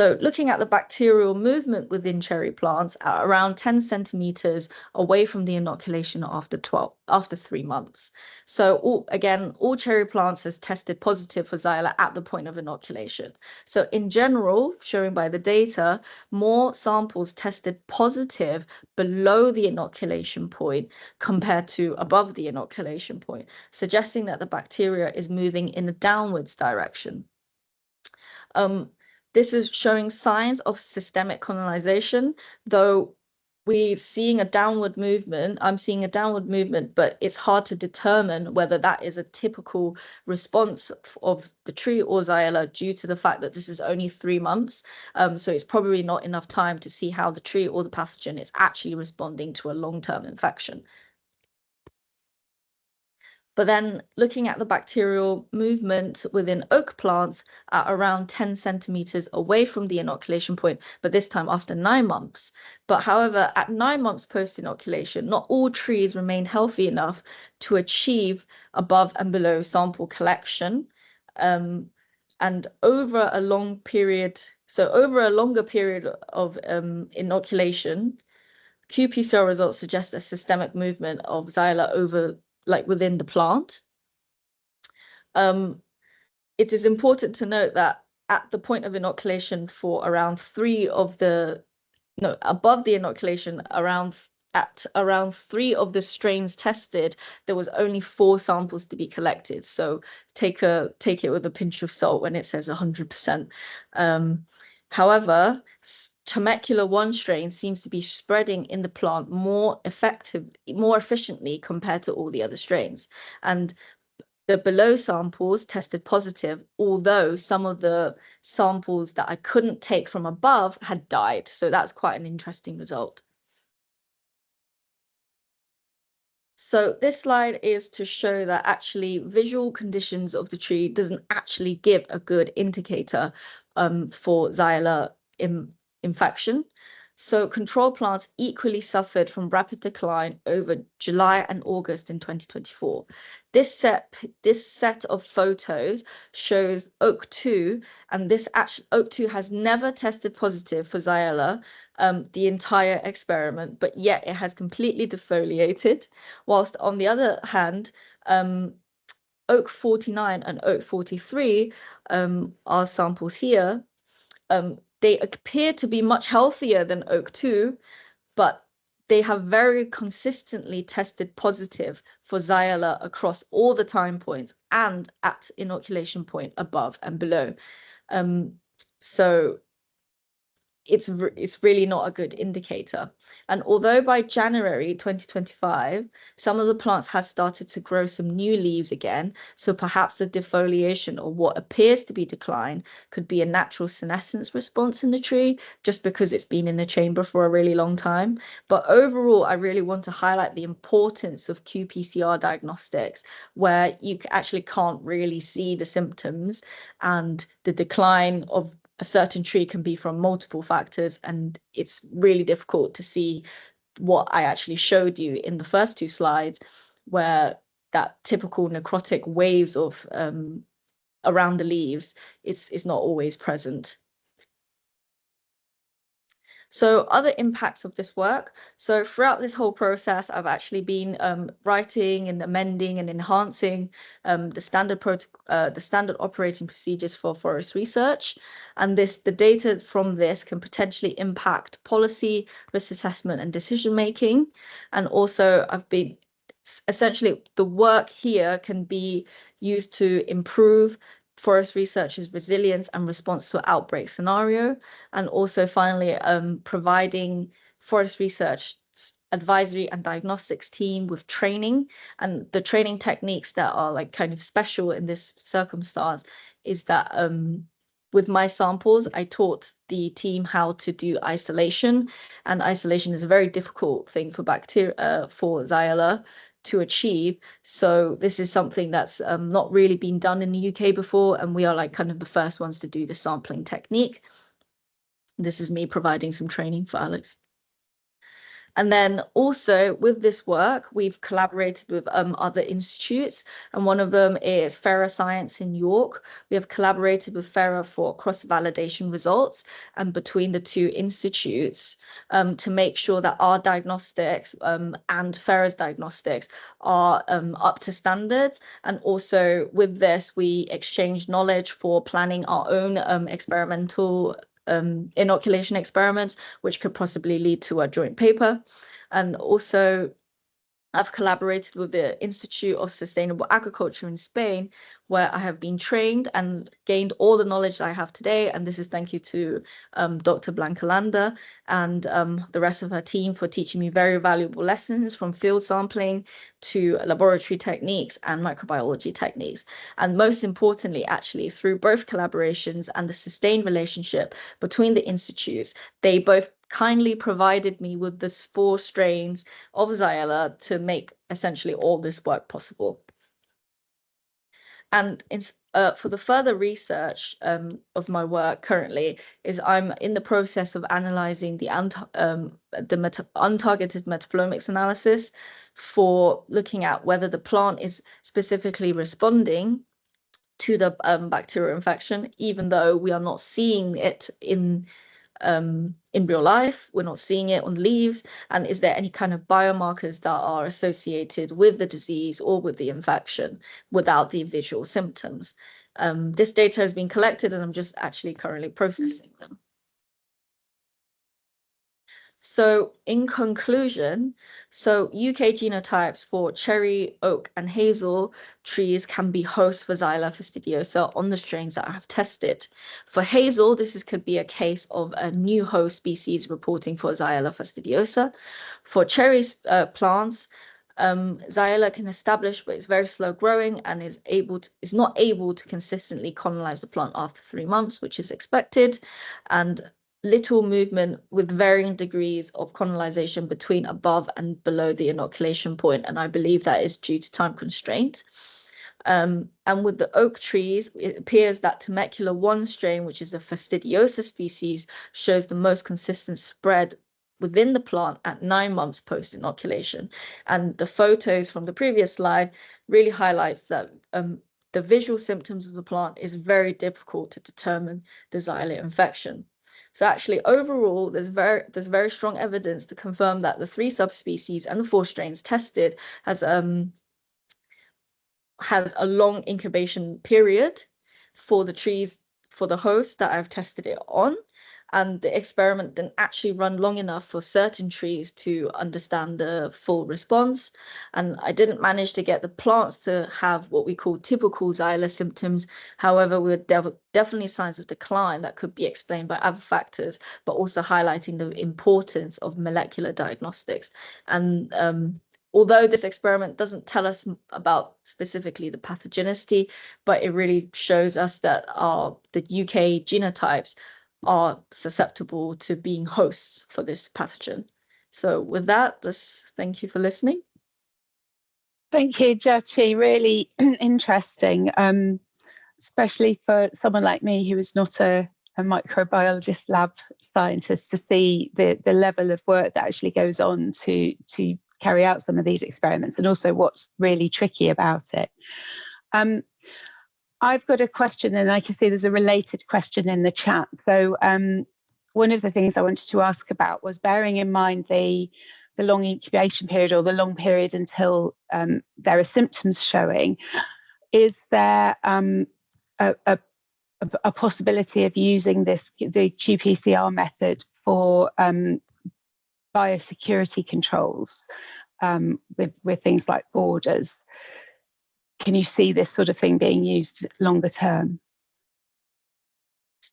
So looking at the bacterial movement within cherry plants at around 10 centimeters away from the inoculation after 3 months. So all cherry plants has tested positive for Xylella at the point of inoculation. So in general, showing by the data, more samples tested positive below the inoculation point compared to above the inoculation point, suggesting that the bacteria is moving in a downwards direction. This is showing signs of systemic colonization, though we're seeing a downward movement. I'm seeing a downward movement, but it's hard to determine whether that is a typical response of the tree or Xylella due to the fact that this is only 3 months. So it's probably not enough time to see how the tree or the pathogen is actually responding to a long-term infection. But then looking at the bacterial movement within oak plants at around 10 centimeters away from the inoculation point, but this time after 9 months. But however, at 9 months post-inoculation, not all trees remain healthy enough to achieve above and below sample collection. And over a long period, over a longer period of inoculation, qPCR results suggest a systemic movement of Xylella within the plant. It is important to note that at the point of inoculation for above the inoculation, at around 3 of the strains tested, there was only 4 samples to be collected. So take it with a pinch of salt when it says 100%. However, Temecula 1 strain seems to be spreading in the plant more efficiently compared to all the other strains. And the below samples tested positive, although some of the samples that I couldn't take from above had died. So that's quite an interesting result. So this slide is to show that actually visual conditions of the tree doesn't actually give a good indicator for Xylella infection. So control plants equally suffered from rapid decline over July and August in 2024. This set of photos shows Oak 2, and Oak 2 has never tested positive for Xylella the entire experiment, but yet it has completely defoliated. Whilst on the other hand, Oak 49 and Oak 43 are samples here. They appear to be much healthier than Oak 2, but they have very consistently tested positive for Xylella across all the time points and at inoculation point above and below. So it's really not a good indicator. And although by January 2025, some of the plants have started to grow some new leaves again, so perhaps the defoliation or what appears to be decline could be a natural senescence response in the tree, just because it's been in the chamber for a really long time. But overall, I really want to highlight the importance of qPCR diagnostics, where you actually can't really see the symptoms, and the decline of a certain tree can be from multiple factors, and it's really difficult to see what I actually showed you in the first 2 slides, where that typical necrotic waves of around the leaves is not always present. So other impacts of this work. So throughout this whole process, I've actually been writing and amending and enhancing the standard operating procedures for forest research. And the data from this can potentially impact policy, risk assessment, and decision making. And also essentially the work here can be used to improve forest research's resilience and response to an outbreak scenario, and also finally providing forest research advisory and diagnostics team with training. And the training techniques that are like kind of special in this circumstance is that with my samples, I taught the team how to do isolation, and isolation is a very difficult thing for for Xylella to achieve. So this is something that's not really been done in the UK before, and we are like kind of the first ones to do the sampling technique. This is me providing some training for Alex. And then also with this work, we've collaborated with other institutes, and one of them is Fera Science in York. We have collaborated with Fera for cross-validation results and between the two institutes to make sure that our diagnostics and Fera's diagnostics are up to standards. And also with this, we exchange knowledge for planning our own experimental inoculation experiments, which could possibly lead to a joint paper. And also, I've collaborated with the Institute of Sustainable Agriculture in Spain, where I have been trained and gained all the knowledge I have today. And this is thank you to Dr. Blancalanda and the rest of her team for teaching me very valuable lessons from field sampling to laboratory techniques and microbiology techniques. And most importantly, actually, through both collaborations and the sustained relationship between the institutes, they both kindly provided me with the 4 strains of Xylella to make essentially all this work possible. And for the further research of my work currently is I'm in the process of analyzing the untargeted metabolomics analysis for looking at whether the plant is specifically responding to the bacterial infection, even though we are not seeing it in real life, we're not seeing it on leaves, and is there any kind of biomarkers that are associated with the disease or with the infection without the visual symptoms. This data has been collected and I'm just actually currently processing them. So in conclusion, UK genotypes for cherry, oak, and hazel trees can be hosts for Xylella fastidiosa on the strains that I have tested. For hazel, this could be a case of a new host species reporting for Xylella fastidiosa. For cherry plants, Xylella can establish, but it's very slow growing and is not able to consistently colonize the plant after 3 months, which is expected, and little movement with varying degrees of colonization between above and below the inoculation point, and I believe that is due to time constraint. And with the oak trees, it appears that Temecula 1 strain, which is a fastidiosa species, shows the most consistent spread within the plant at 9 months post-inoculation. And the photos from the previous slide really highlights that the visual symptoms of the plant is very difficult to determine the Xylella infection. So actually, overall, there's very strong evidence to confirm that the 3 subspecies and the 4 strains tested has a long incubation period for the trees, for the host that I've tested it on. And the experiment didn't actually run long enough for certain trees to understand the full response. And I didn't manage to get the plants to have what we call typical Xylella symptoms. However, we were definitely signs of decline that could be explained by other factors, but also highlighting the importance of molecular diagnostics. And although this experiment doesn't tell us about specifically the pathogenicity, but it really shows us that the UK genotypes are susceptible to being hosts for this pathogen. So with that, thank you for listening. Thank you, Jiaqi. Really interesting, especially for someone like me who is not a microbiologist lab scientist, to see the level of work that actually goes on to carry out some of these experiments, and also what's really tricky about it. I've got a question, and I can see there's a related question in the chat. So one of the things I wanted to ask about was, bearing in mind the long incubation period, or the long period until there are symptoms showing, is there a possibility of using the qPCR method for biosecurity controls with things like borders? Can you see this sort of thing being used longer term?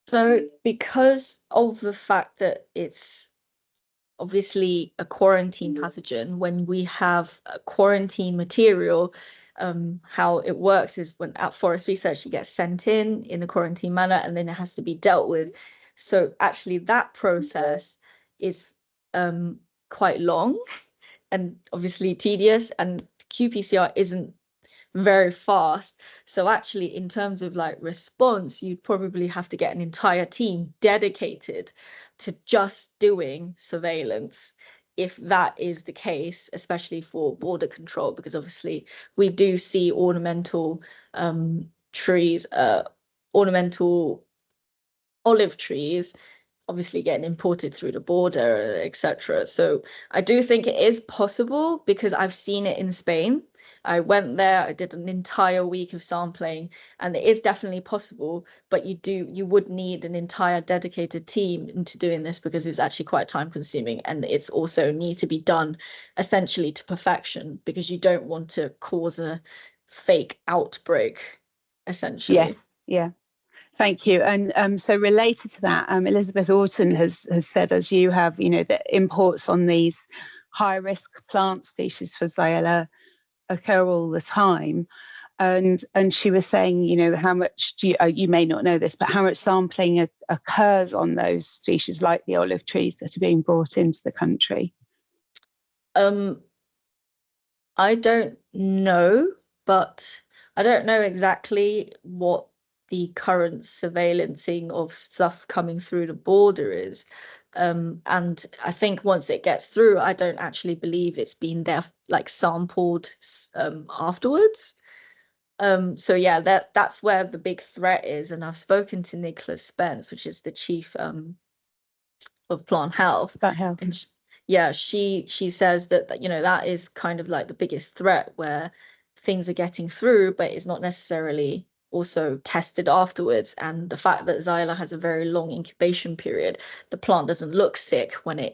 So because of the fact that it's obviously a quarantine pathogen, when we have a quarantine material, how it works is when at Forest Research, it gets sent in a quarantine manner, and then it has to be dealt with. So actually that process is quite long and obviously tedious, and qPCR isn't very fast. So actually, in terms of like response, you'd probably have to get an entire team dedicated to just doing surveillance if that is the case, especially for border control, because obviously we do see ornamental trees, ornamental olive trees obviously getting imported through the border, etc. So I do think it is possible, because I've seen it in Spain. I went there, I did an entire week of sampling, and it is definitely possible, but you would need an entire dedicated team into doing this, because it's actually quite time consuming, and it's also need to be done essentially to perfection, because you don't want to cause a fake outbreak, essentially. Yes, yeah. Thank you. And so related to that, Elizabeth Orton has said, as you have, that imports on these high-risk plant species for Xylella occur all the time. And she was saying, how much you may not know this, but how much sampling occurs on those species, like the olive trees that are being brought into the country? I don't know, but I don't know exactly what the current surveillancing of stuff coming through the border is. And I think once it gets through, I don't actually believe it's been there like sampled afterwards. So yeah, that's where the big threat is. And I've spoken to Nicholas Spence, which is the chief of plant health. And yeah, she says that that is kind of like the biggest threat, where things are getting through, but it's not necessarily also tested afterwards. And the fact that Xylella has a very long incubation period, the plant doesn't look sick when it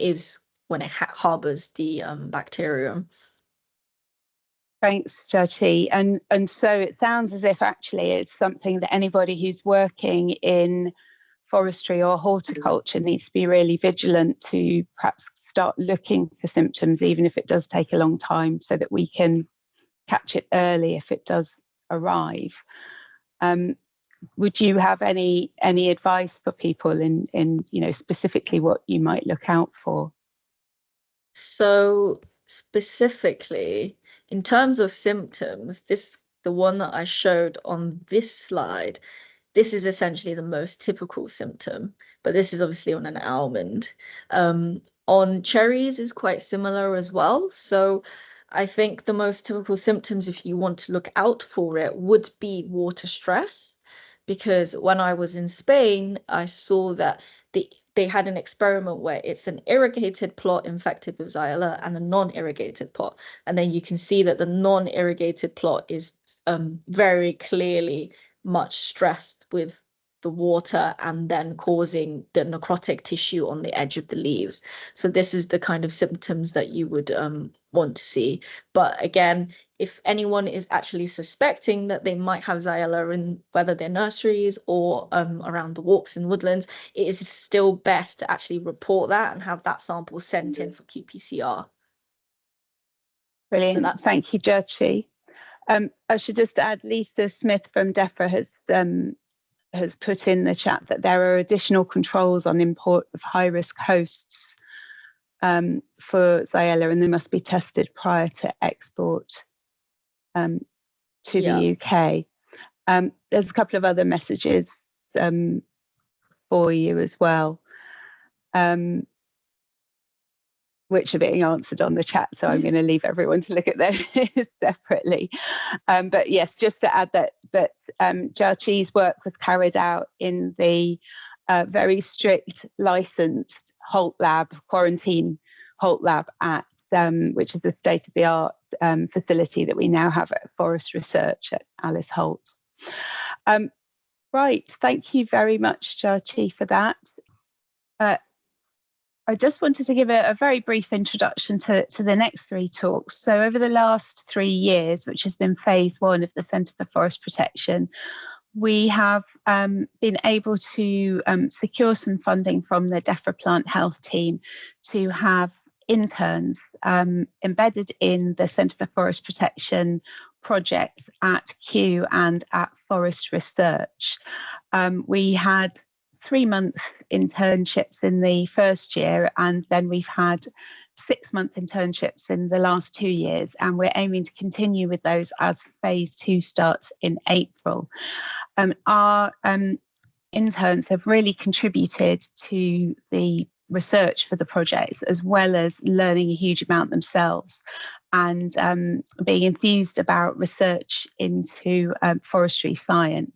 harbors the bacterium. Thanks, Jiaqi. And so it sounds as if actually it's something that anybody who's working in forestry or horticulture needs to be really vigilant to perhaps start looking for symptoms, even if it does take a long time, so that we can catch it early if it does arrive. Would you have any advice for people in specifically what you might look out for? So specifically, in terms of symptoms, the one that I showed on this slide, this is essentially the most typical symptom, but this is obviously on an almond. On cherries is quite similar as well. So I think the most typical symptoms, if you want to look out for it, would be water stress. Because when I was in Spain, I saw that they had an experiment where it's an irrigated plot infected with Xylella and a non-irrigated plot. And then you can see that the non-irrigated plot is very clearly much stressed with the water, and then causing the necrotic tissue on the edge of the leaves. So this is the kind of symptoms that you would want to see. But again, if anyone is actually suspecting that they might have Xylella in whether they're nurseries or around the walks and woodlands, it is still best to actually report that and have that sample sent in for qPCR. Brilliant. So thank you, Jiaqi. I should just add, Lisa Smith from DEFRA has put in the chat that there are additional controls on import of high-risk hosts for Xylella, and they must be tested prior to export to the UK. There's a couple of other messages for you as well, which are being answered on the chat, so I'm going to leave everyone to look at those separately. But yes, just to add that Jiaqi's work was carried out in the very strict licensed Holt lab, quarantine Holt lab at which is a state-of-the-art facility that we now have at Forest Research at Alice Holt's. Right, thank you very much, Jiaqi, for that. I just wanted to give a very brief introduction to the next three talks. So over the last 3 years, which has been phase 1 of the Centre for Forest Protection, we have been able to secure some funding from the DEFRA Plant Health team to have interns embedded in the Centre for Forest Protection projects at Kew and at Forest Research. We had 3-month internships in the first year, and then we've had 6-month internships in the last 2 years, and we're aiming to continue with those as phase 2 starts in April. Our interns have really contributed to the research for the projects, as well as learning a huge amount themselves and being enthused about research into forestry science.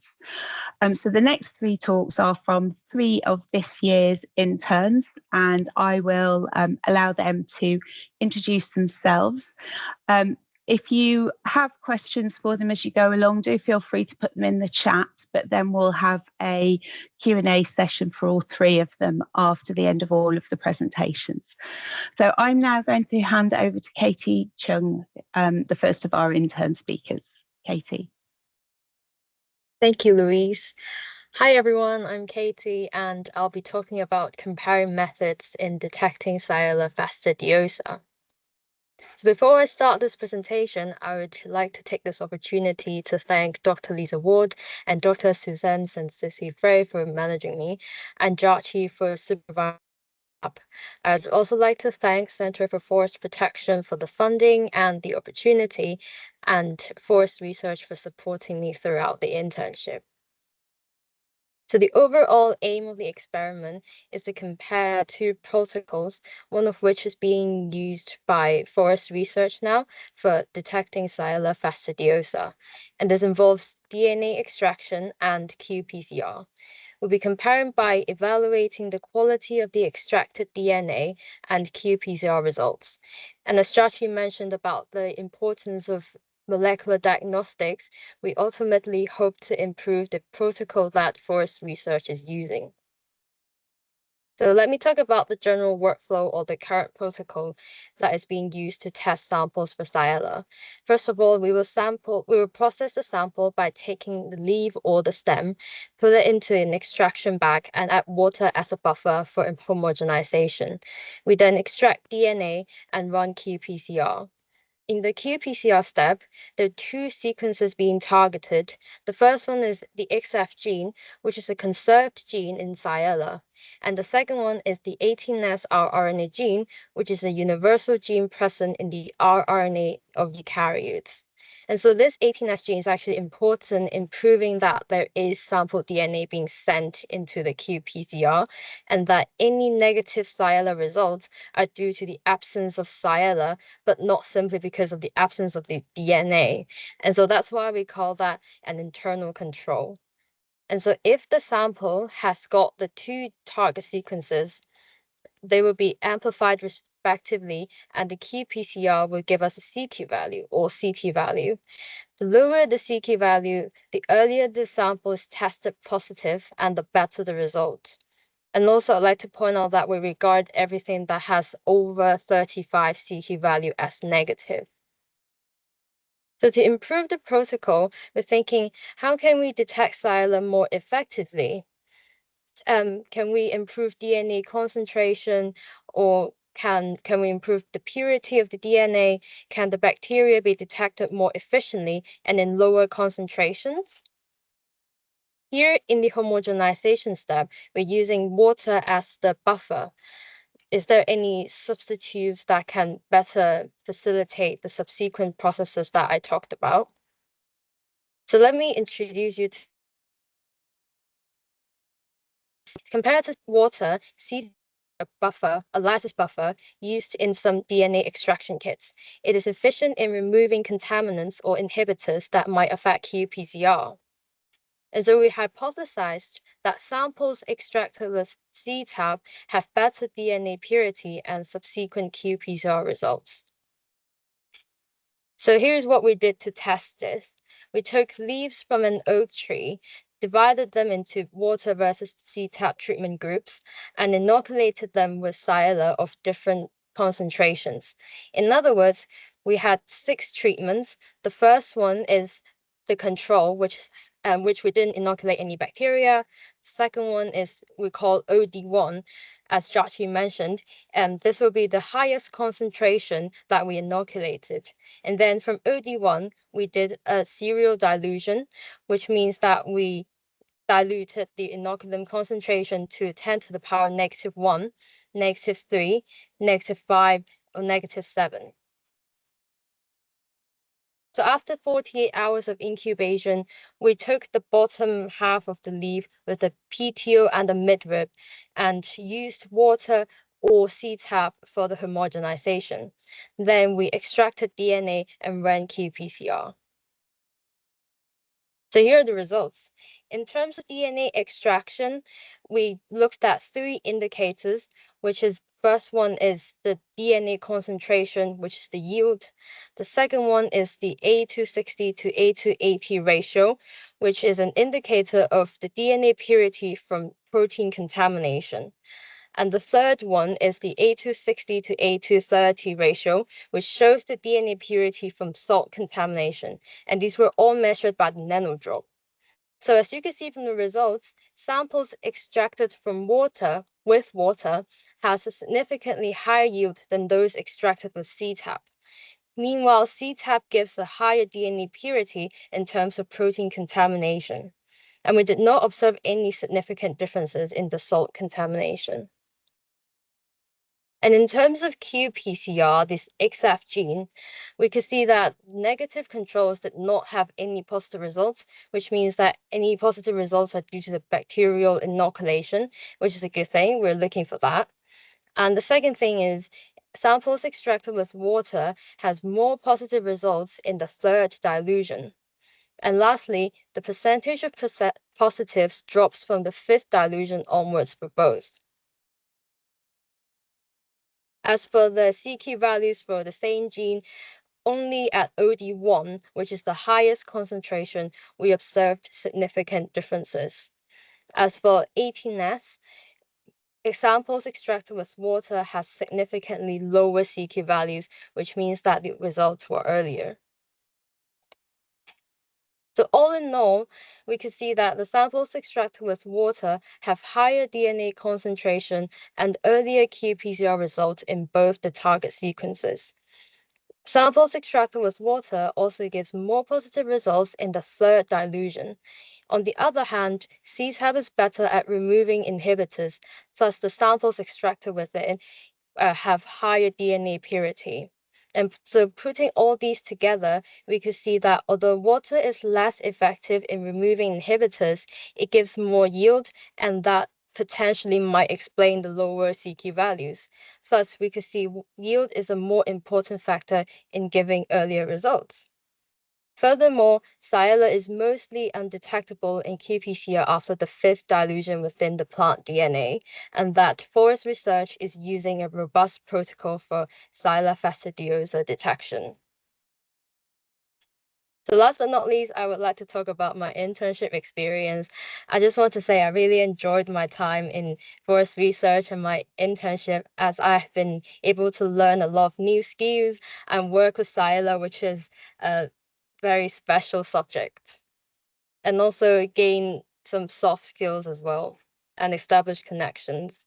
So the next 3 talks are from 3 of this year's interns, and I will allow them to introduce themselves. If you have questions for them as you go along, do feel free to put them in the chat, but then we'll have a Q&A session for all 3 of them after the end of all of the presentations. So I'm now going to hand over to Katy Cheung, the first of our intern speakers. Katy. Thank you, Louise. Hi, everyone. I'm Katy, and I'll be talking about comparing methods in detecting Xylella fastidiosa. So before I start this presentation, I would like to take this opportunity to thank Dr. Lisa Ward and Dr. Suzanne Frey for managing me, and Jiaqi for supervising. I'd also like to thank Center for Forest Protection for the funding and the opportunity, and Forest Research for supporting me throughout the internship. So the overall aim of the experiment is to compare 2 protocols, one of which is being used by Forest Research now for detecting Xylella fastidiosa, and this involves DNA extraction and qPCR. We'll be comparing by evaluating the quality of the extracted DNA and qPCR results. And as Jiaqi mentioned about the importance of molecular diagnostics, we ultimately hope to improve the protocol that Forest Research is using. So let me talk about the general workflow or the current protocol that is being used to test samples for Xylella. First of all, we will process the sample by taking the leaf or the stem, put it into an extraction bag, and add water as a buffer for homogenization. We then extract DNA and run qPCR. In the qPCR step, there are 2 sequences being targeted. The first one is the XF gene, which is a conserved gene in Xylella. And the second one is the 18S rRNA gene, which is a universal gene present in the rRNA of eukaryotes. And so this 18S gene is actually important in proving that there is sample DNA being sent into the qPCR, and that any negative Xylella results are due to the absence of Xylella, but not simply because of the absence of the DNA. And so that's why we call that an internal control. And so if the sample has got the 2 target sequences, they will be amplified respectively, and the qPCR will give us a CQ value or CT value. The lower the CQ value, the earlier the sample is tested positive and the better the result. And also, I'd like to point out that we regard everything that has over 35 CQ value as negative. So to improve the protocol, we're thinking, how can we detect Xylella more effectively? Can we improve DNA concentration, or can we improve the purity of the DNA? Can the bacteria be detected more efficiently and in lower concentrations? Here in the homogenization step, we're using water as the buffer. Is there any substitutes that can better facilitate the subsequent processes that I talked about? So let me introduce you to, compared to water, a buffer, a lysis buffer, used in some DNA extraction kits. It is efficient in removing contaminants or inhibitors that might affect qPCR. And so we hypothesized that samples extracted with CTAB have better DNA purity and subsequent qPCR results. So here's what we did to test this. We took leaves from an oak tree, divided them into water versus CTAB treatment groups, and inoculated them with Xylella of different concentrations. In other words, we had 6 treatments. The first one is the control, which we didn't inoculate any bacteria. The second one is we call OD1, as Jiaqi mentioned, and this will be the highest concentration that we inoculated. And then from OD1, we did a serial dilution, which means that we diluted the inoculum concentration to 10 to the power -1, -3, -5, or -7. So after 48 hours of incubation, we took the bottom half of the leaf with the petiole and the midrib and used water or CTAP for the homogenization. Then we extracted DNA and ran qPCR. So here are the results. In terms of DNA extraction, we looked at 3 indicators, which is first one is the DNA concentration, which is the yield. The second one is the A260 to A280 ratio, which is an indicator of the DNA purity from protein contamination. And the third one is the A260 to A230 ratio, which shows the DNA purity from salt contamination. And these were all measured by the nanodrop. So as you can see from the results, samples extracted from water with water has a significantly higher yield than those extracted with CTAP. Meanwhile, CTAP gives a higher DNA purity in terms of protein contamination. And we did not observe any significant differences in the salt contamination. And in terms of qPCR, this XF gene, we could see that negative controls did not have any positive results, which means that any positive results are due to the bacterial inoculation, which is a good thing. We're looking for that. And the second thing is samples extracted with water has more positive results in the third dilution. And lastly, the percentage of positives drops from the 5th dilution onwards for both. As for the CQ values for the same gene, only at OD1, which is the highest concentration, we observed significant differences. As for 18S, samples extracted with water has significantly lower CQ values, which means that the results were earlier. So all in all, we could see that the samples extracted with water have higher DNA concentration and earlier qPCR results in both the target sequences. Samples extracted with water also gives more positive results in the third dilution. On the other hand, CTAP is better at removing inhibitors, thus the samples extracted with it have higher DNA purity. And so putting all these together, we could see that although water is less effective in removing inhibitors, it gives more yield, and that potentially might explain the lower CQ values. Thus, we could see yield is a more important factor in giving earlier results. Furthermore, Xylella is mostly undetectable in qPCR after the 5th dilution within the plant DNA, and that Forest Research is using a robust protocol for Xylella fastidiosa detection. So last but not least, I would like to talk about my internship experience. I just want to say I really enjoyed my time in Forest Research and my internship, as I've been able to learn a lot of new skills and work with Xylella, which is a very special subject, and also gain some soft skills as well and establish connections.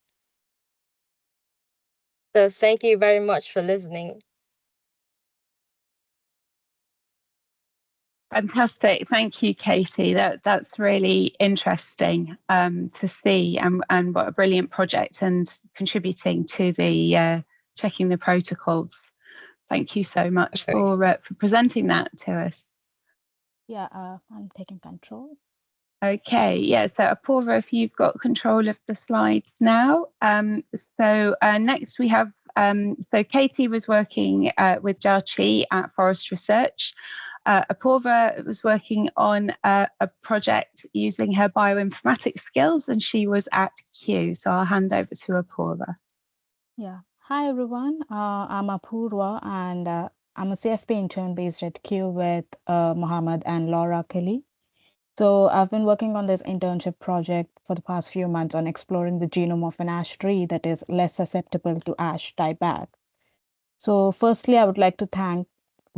So thank you very much for listening. Fantastic. Thank you, Katie. That's really interesting to see, and what a brilliant project, and contributing to the checking the protocols. Thank you so much for presenting that to us. Yeah, I'm taking control. Okay, yeah, so Apoorva, if you've got control of the slides now. Next we have, so Katie was working with Jiaqi at Forest Research. Apoorva was working on a project using her bioinformatics skills, and she was at Kew. So I'll hand over to Apoorva. Yeah, hi everyone. I'm Apoorva, and I'm a CFP intern based at Kew with Mohammed and Laura Kelly. So I've been working on this internship project for the past few months on exploring the genome of an ash tree that is less susceptible to ash dieback. So firstly, I would like to thank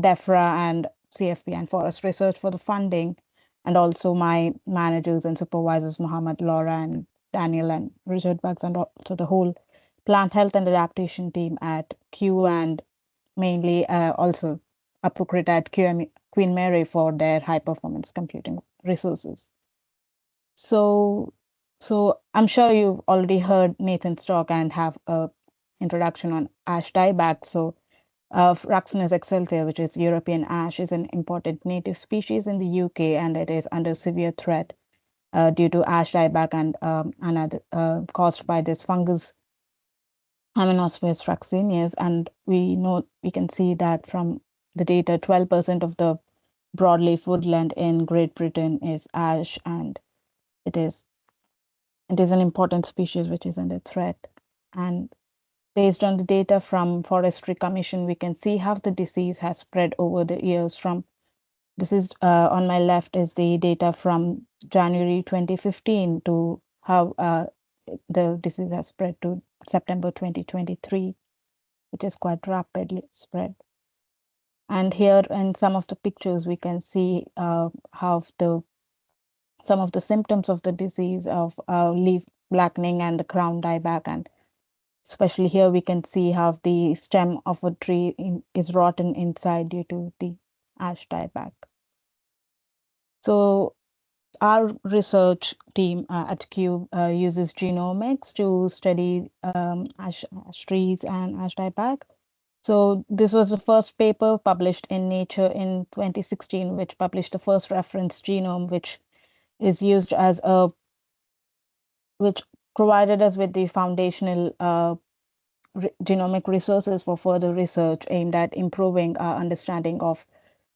DEFRA and CFP and Forest Research for the funding, and also my managers and supervisors, Mohammed, Laura, and Daniel, and Richard Bugs, and also the whole plant health and adaptation team at Kew, and mainly also Apoorva at Queen Mary for their high performance computing resources. So I'm sure you've already heard Nathan's talk and have a introduction on ash dieback. So Fraxinus excelsior, which is European ash, is an important native species in the UK, and it is under severe threat due to ash dieback and caused by this fungus Hymenosperous fraxineus, and we can see that from the data, 12% of the broadleaf woodland in Great Britain is ash, and it is an important species which is under threat. And based on the data from Forestry Commission, we can see how the disease has spread over the years. From this is on my left is the data from January 2015 to how the disease has spread to September 2023, which is quite rapidly spread. And here in some of the pictures, we can see how some of the symptoms of the disease of leaf blackening and the crown dieback, and especially here we can see how the stem of a tree is rotten inside due to the ash dieback. So our research team at Cube uses genomics to study ash trees and ash dieback. So this was the first paper published in Nature in 2016, which published the first reference genome, which is used as which provided us with the foundational genomic resources for further research aimed at improving our understanding of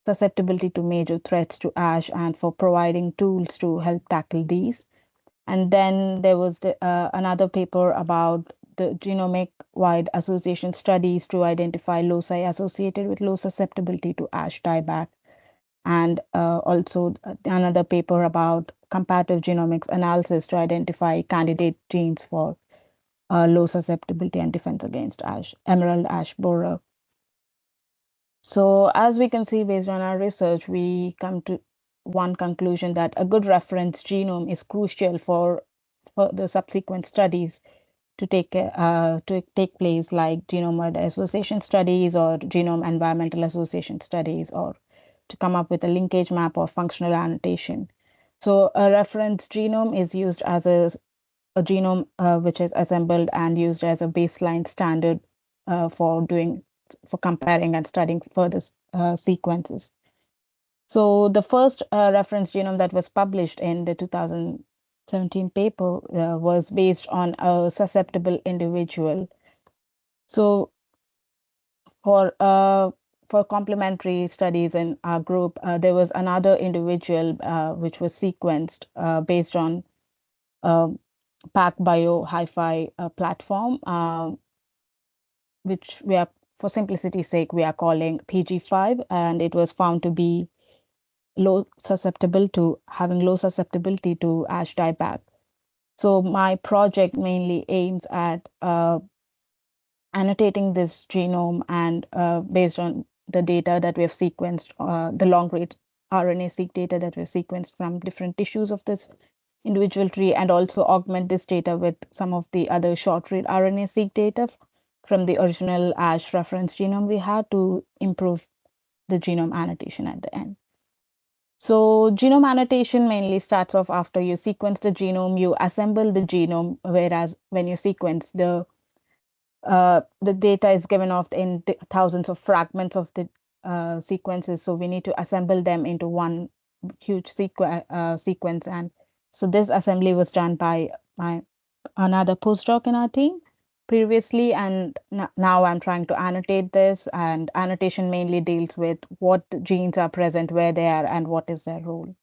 susceptibility to major threats to ash and for providing tools to help tackle these. And then there was another paper about the genomic-wide association studies to identify loci associated with low susceptibility to ash dieback. And also another paper about comparative genomics analysis to identify candidate genes for low susceptibility and defense against emerald ash borer. So as we can see, based on our research, we come to one conclusion that a good reference genome is crucial for the subsequent studies to take place, like genome association studies or genome environmental association studies, or to come up with a linkage map or functional annotation. So a reference genome is used as a genome which is assembled and used as a baseline standard for comparing and studying further sequences. So the first reference genome that was published in the 2017 paper was based on a susceptible individual. So for complementary studies in our group, there was another individual which was sequenced based on PacBio Hi-Fi platform, which we are, for simplicity's sake, we are calling PG5, and it was found to be having low susceptibility to ash dieback. So my project mainly aims at annotating this genome, and based on the data that we have sequenced, the long-read RNA-seq data that we've sequenced from different tissues of this individual tree, and also augment this data with some of the other short-read RNA-seq data from the original ash reference genome we had to improve the genome annotation at the end. So genome annotation mainly starts off after you sequence the genome, you assemble the genome, whereas when you sequence, the data is given off in thousands of fragments of the sequences. So we need to assemble them into one huge sequence. And so this assembly was done by another postdoc in our team previously, and now I'm trying to annotate this, and annotation mainly deals with what genes are present, where they are, and what is their role.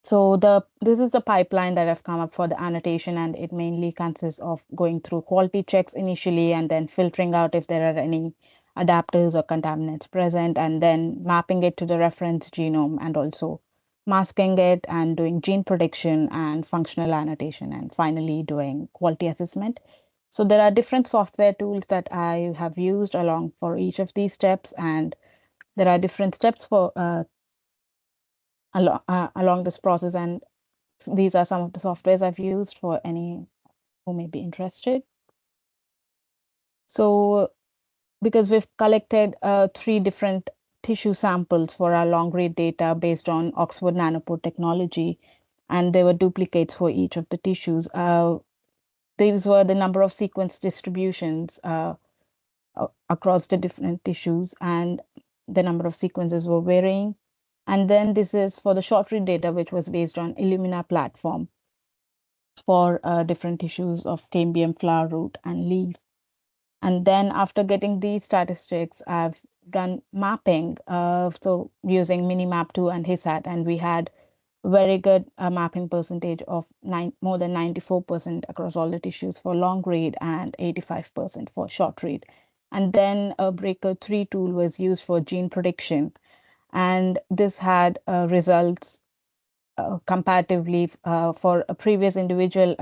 So this is the pipeline that I've come up for the annotation, and it mainly consists of going through quality checks initially, and then filtering out if there are any adapters or contaminants present, and then mapping it to the reference genome, and also masking it and doing gene prediction and functional annotation, and finally doing quality assessment. So there are different software tools that I have used along for each of these steps, and there are different steps for along this process, and these are some of the softwares I've used for any who may be interested. So because we've collected 3 different tissue samples for our long-read data based on Oxford Nanopore technology, and there were duplicates for each of the tissues. These were the number of sequence distributions across the different tissues, and the number of sequences were varying. And then this is for the short-read data, which was based on Illumina platform. for different tissues of cambium flower root and leaf. And then after getting these statistics, I've done mapping, so using Minimap2 and HISAT, and we had very good mapping percentage of more than 94% across all the tissues for long read and 85% for short read. And then a Breaker 3 tool was used for gene prediction. And this had results comparatively for a previous individual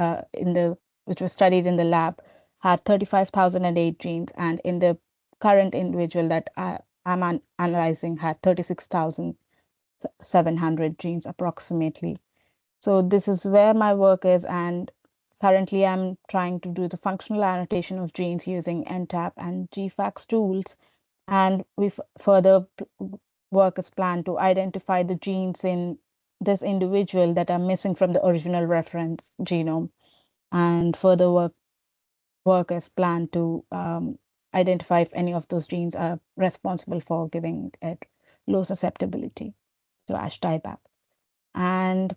which was studied in the lab had 35,008 genes, and in the current individual that I'm analyzing had 36,700 genes approximately. So this is where my work is, and currently I'm trying to do the functional annotation of genes using NTAP and GFAX tools, and further work is planned to identify the genes in this individual that are missing from the original reference genome, and further work is planned to identify if any of those genes are responsible for giving it low susceptibility to ash dieback. And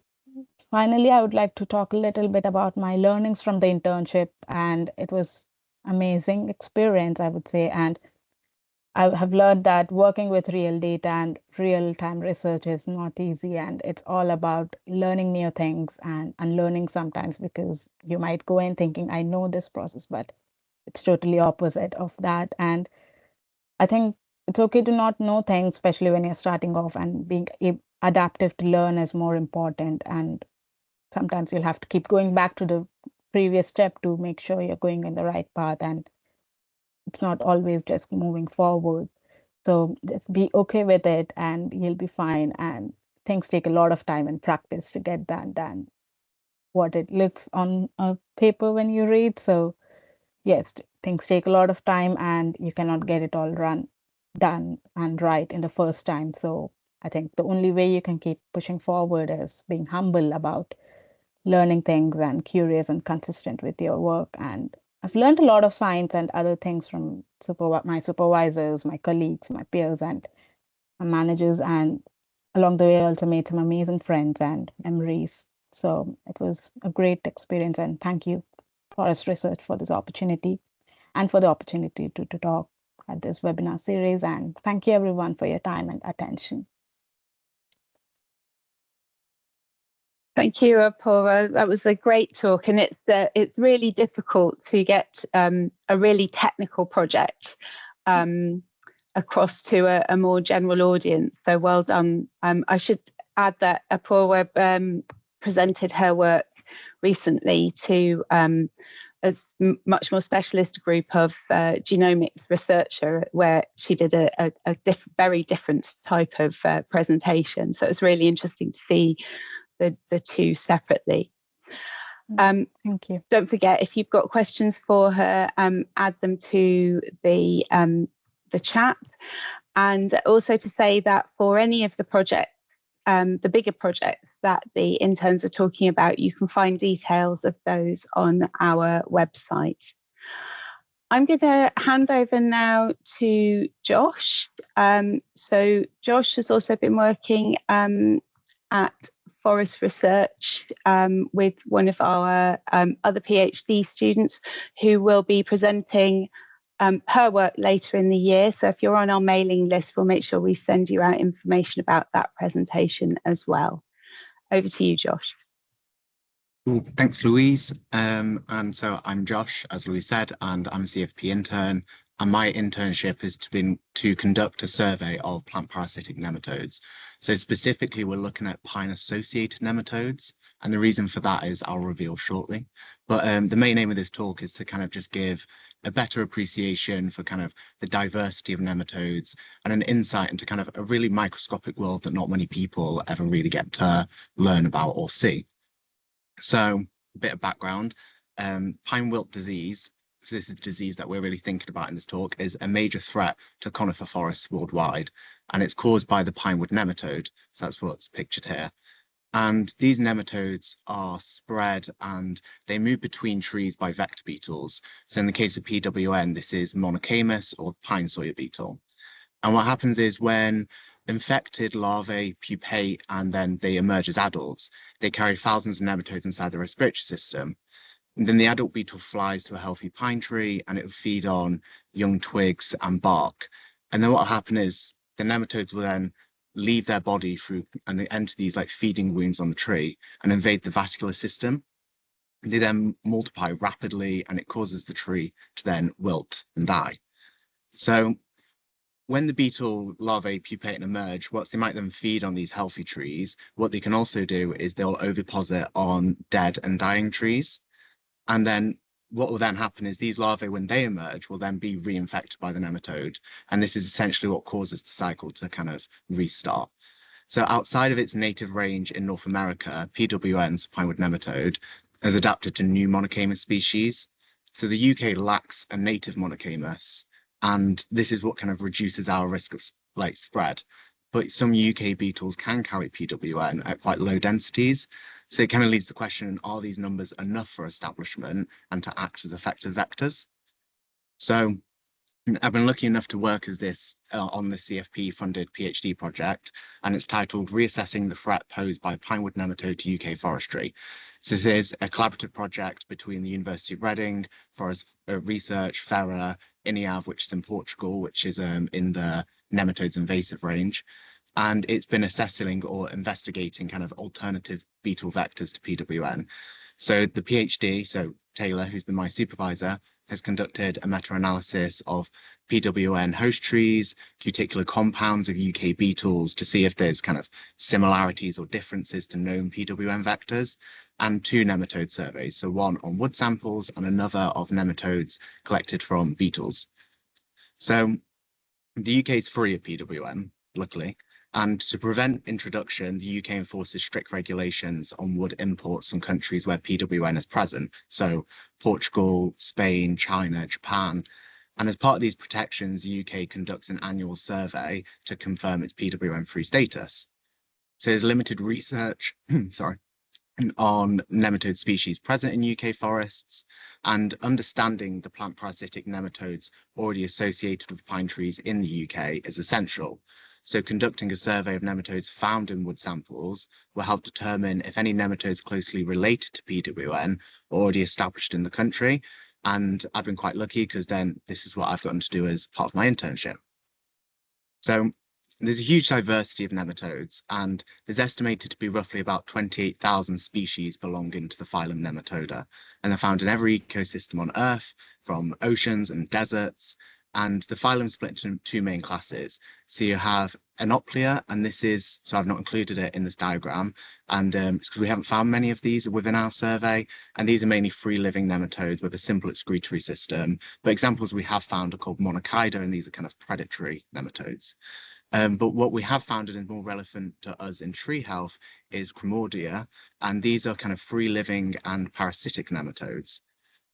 finally, I would like to talk a little bit about my learnings from the internship, and it was amazing experience, I would say. And I have learned that working with real data and real-time research is not easy, and it's all about learning new things and unlearning sometimes, because you might go in thinking, I know this process, but it's totally opposite of that. And I think it's okay to not know things, especially when you're starting off, and being adaptive to learn is more important. And sometimes you'll have to keep going back to the previous step to make sure you're going in the right path, and it's not always just moving forward. So just be okay with it and you'll be fine. And things take a lot of time and practice to get that done, what it looks on a paper when you read. So yes, things take a lot of time and you cannot get it all done and right in the first time. So I think the only way you can keep pushing forward is being humble about learning things and curious and consistent with your work. And I've learned a lot of science and other things from my supervisors, my colleagues, my peers, and my managers. And along the way, I also made some amazing friends and memories. So it was a great experience. And thank you, Forest Research, for this opportunity and for the opportunity to talk at this webinar series. And thank you, everyone, for your time and attention. Thank you, Apoorva. That was a great talk, and it's really difficult to get a really technical project across to a more general audience. So well done. I should add that Apoorva presented her work recently to a much more specialist group of genomics researcher, where she did a very different type of presentation. So it's really interesting to see the two separately. Thank you. Don't forget, if you've got questions for her, add them to the chat. And also to say that for any of the projects, the bigger projects that the interns are talking about, you can find details of those on our website. I'm going to hand over now to Josh. So Josh has also been working at Forest Research with one of our other PhD students, who will be presenting her work later in the year. So if you're on our mailing list, we'll make sure we send you out information about that presentation as well. Over to you, Josh. Cool. Thanks, Louise. And so I'm Josh, as Louise said, and I'm a CFP intern. And my internship has been to conduct a survey of plant parasitic nematodes. So specifically, we're looking at pine-associated nematodes. And the reason for that is I'll reveal shortly. But the main aim of this talk is to kind of just give a better appreciation for kind of the diversity of nematodes and an insight into kind of a really microscopic world that not many people ever really get to learn about or see. So a bit of background, pine wilt disease, so this is a disease that we're really thinking about in this talk, is a major threat to conifer forests worldwide, and it's caused by the pinewood nematode. So that's what's pictured here. And these nematodes are spread and they move between trees by vector beetles. So in the case of PWN, this is Monocamus or pine sawyer beetle. And what happens is when infected larvae pupate and then they emerge as adults. They carry thousands of nematodes inside the respiratory system. And then the adult beetle flies to a healthy pine tree and it will feed on young twigs and bark. And then what will happen is the nematodes will then leave their body through and enter these like feeding wounds on the tree and invade the vascular system. They then multiply rapidly and it causes the tree to then wilt and die. So when the beetle larvae pupate and emerge, they might then feed on these healthy trees, what they can also do is they'll oviposit on dead and dying trees. And then what will then happen is these larvae, when they emerge, will then be reinfected by the nematode. And this is essentially what causes the cycle to kind of restart. So outside of its native range in North America, PWN, pinewood nematode, has adapted to new monocamus species. So the UK lacks a native monocamus, and this is what kind of reduces our risk of like spread. But some UK beetles can carry PWN at quite low densities. So it kind of leads to the question, are these numbers enough for establishment and to act as effective vectors? So I've been lucky enough to work as this on the CFP funded PhD project, and it's titled Reassessing the Threat Posed by Pinewood Nematode to UK Forestry. So this is a collaborative project between the University of Reading, Forest Research, FERA, INIAV, which is in Portugal, which is in the nematodes invasive range. And it's been assessing or investigating kind of alternative beetle vectors to PWN. So the PhD, so Taylor, who's been my supervisor, has conducted a meta-analysis of PWN host trees, cuticular compounds of UK beetles to see if there's kind of similarities or differences to known PWN vectors, and 2 nematode surveys, so one on wood samples and another of nematodes collected from beetles. So the UK is free of PWN, luckily. And to prevent introduction, the UK enforces strict regulations on wood imports from countries where PWN is present. So Portugal, Spain, China, Japan. And as part of these protections, the UK conducts an annual survey to confirm its PWN-free status. So there's limited research, on nematode species present in UK forests, and understanding the plant parasitic nematodes already associated with pine trees in the UK is essential. So conducting a survey of nematodes found in wood samples will help determine if any nematodes closely related to PWN are already established in the country. And I've been quite lucky because then this is what I've gotten to do as part of my internship. So there's a huge diversity of nematodes, and there's estimated to be roughly about 28,000 species belonging to the phylum Nematoda, and they're found in every ecosystem on Earth, from oceans and deserts. And the phylum is split into 2 main classes. So you have Anoplia, and this is, so I've not included it in this diagram, and it's because we haven't found many of these within our survey, and these are mainly free-living nematodes with a simple excretory system. But examples we have found are called Monochida, and these are kind of predatory nematodes. But what we have found and is more relevant to us in tree health is Cremordia, and these are kind of free-living and parasitic nematodes.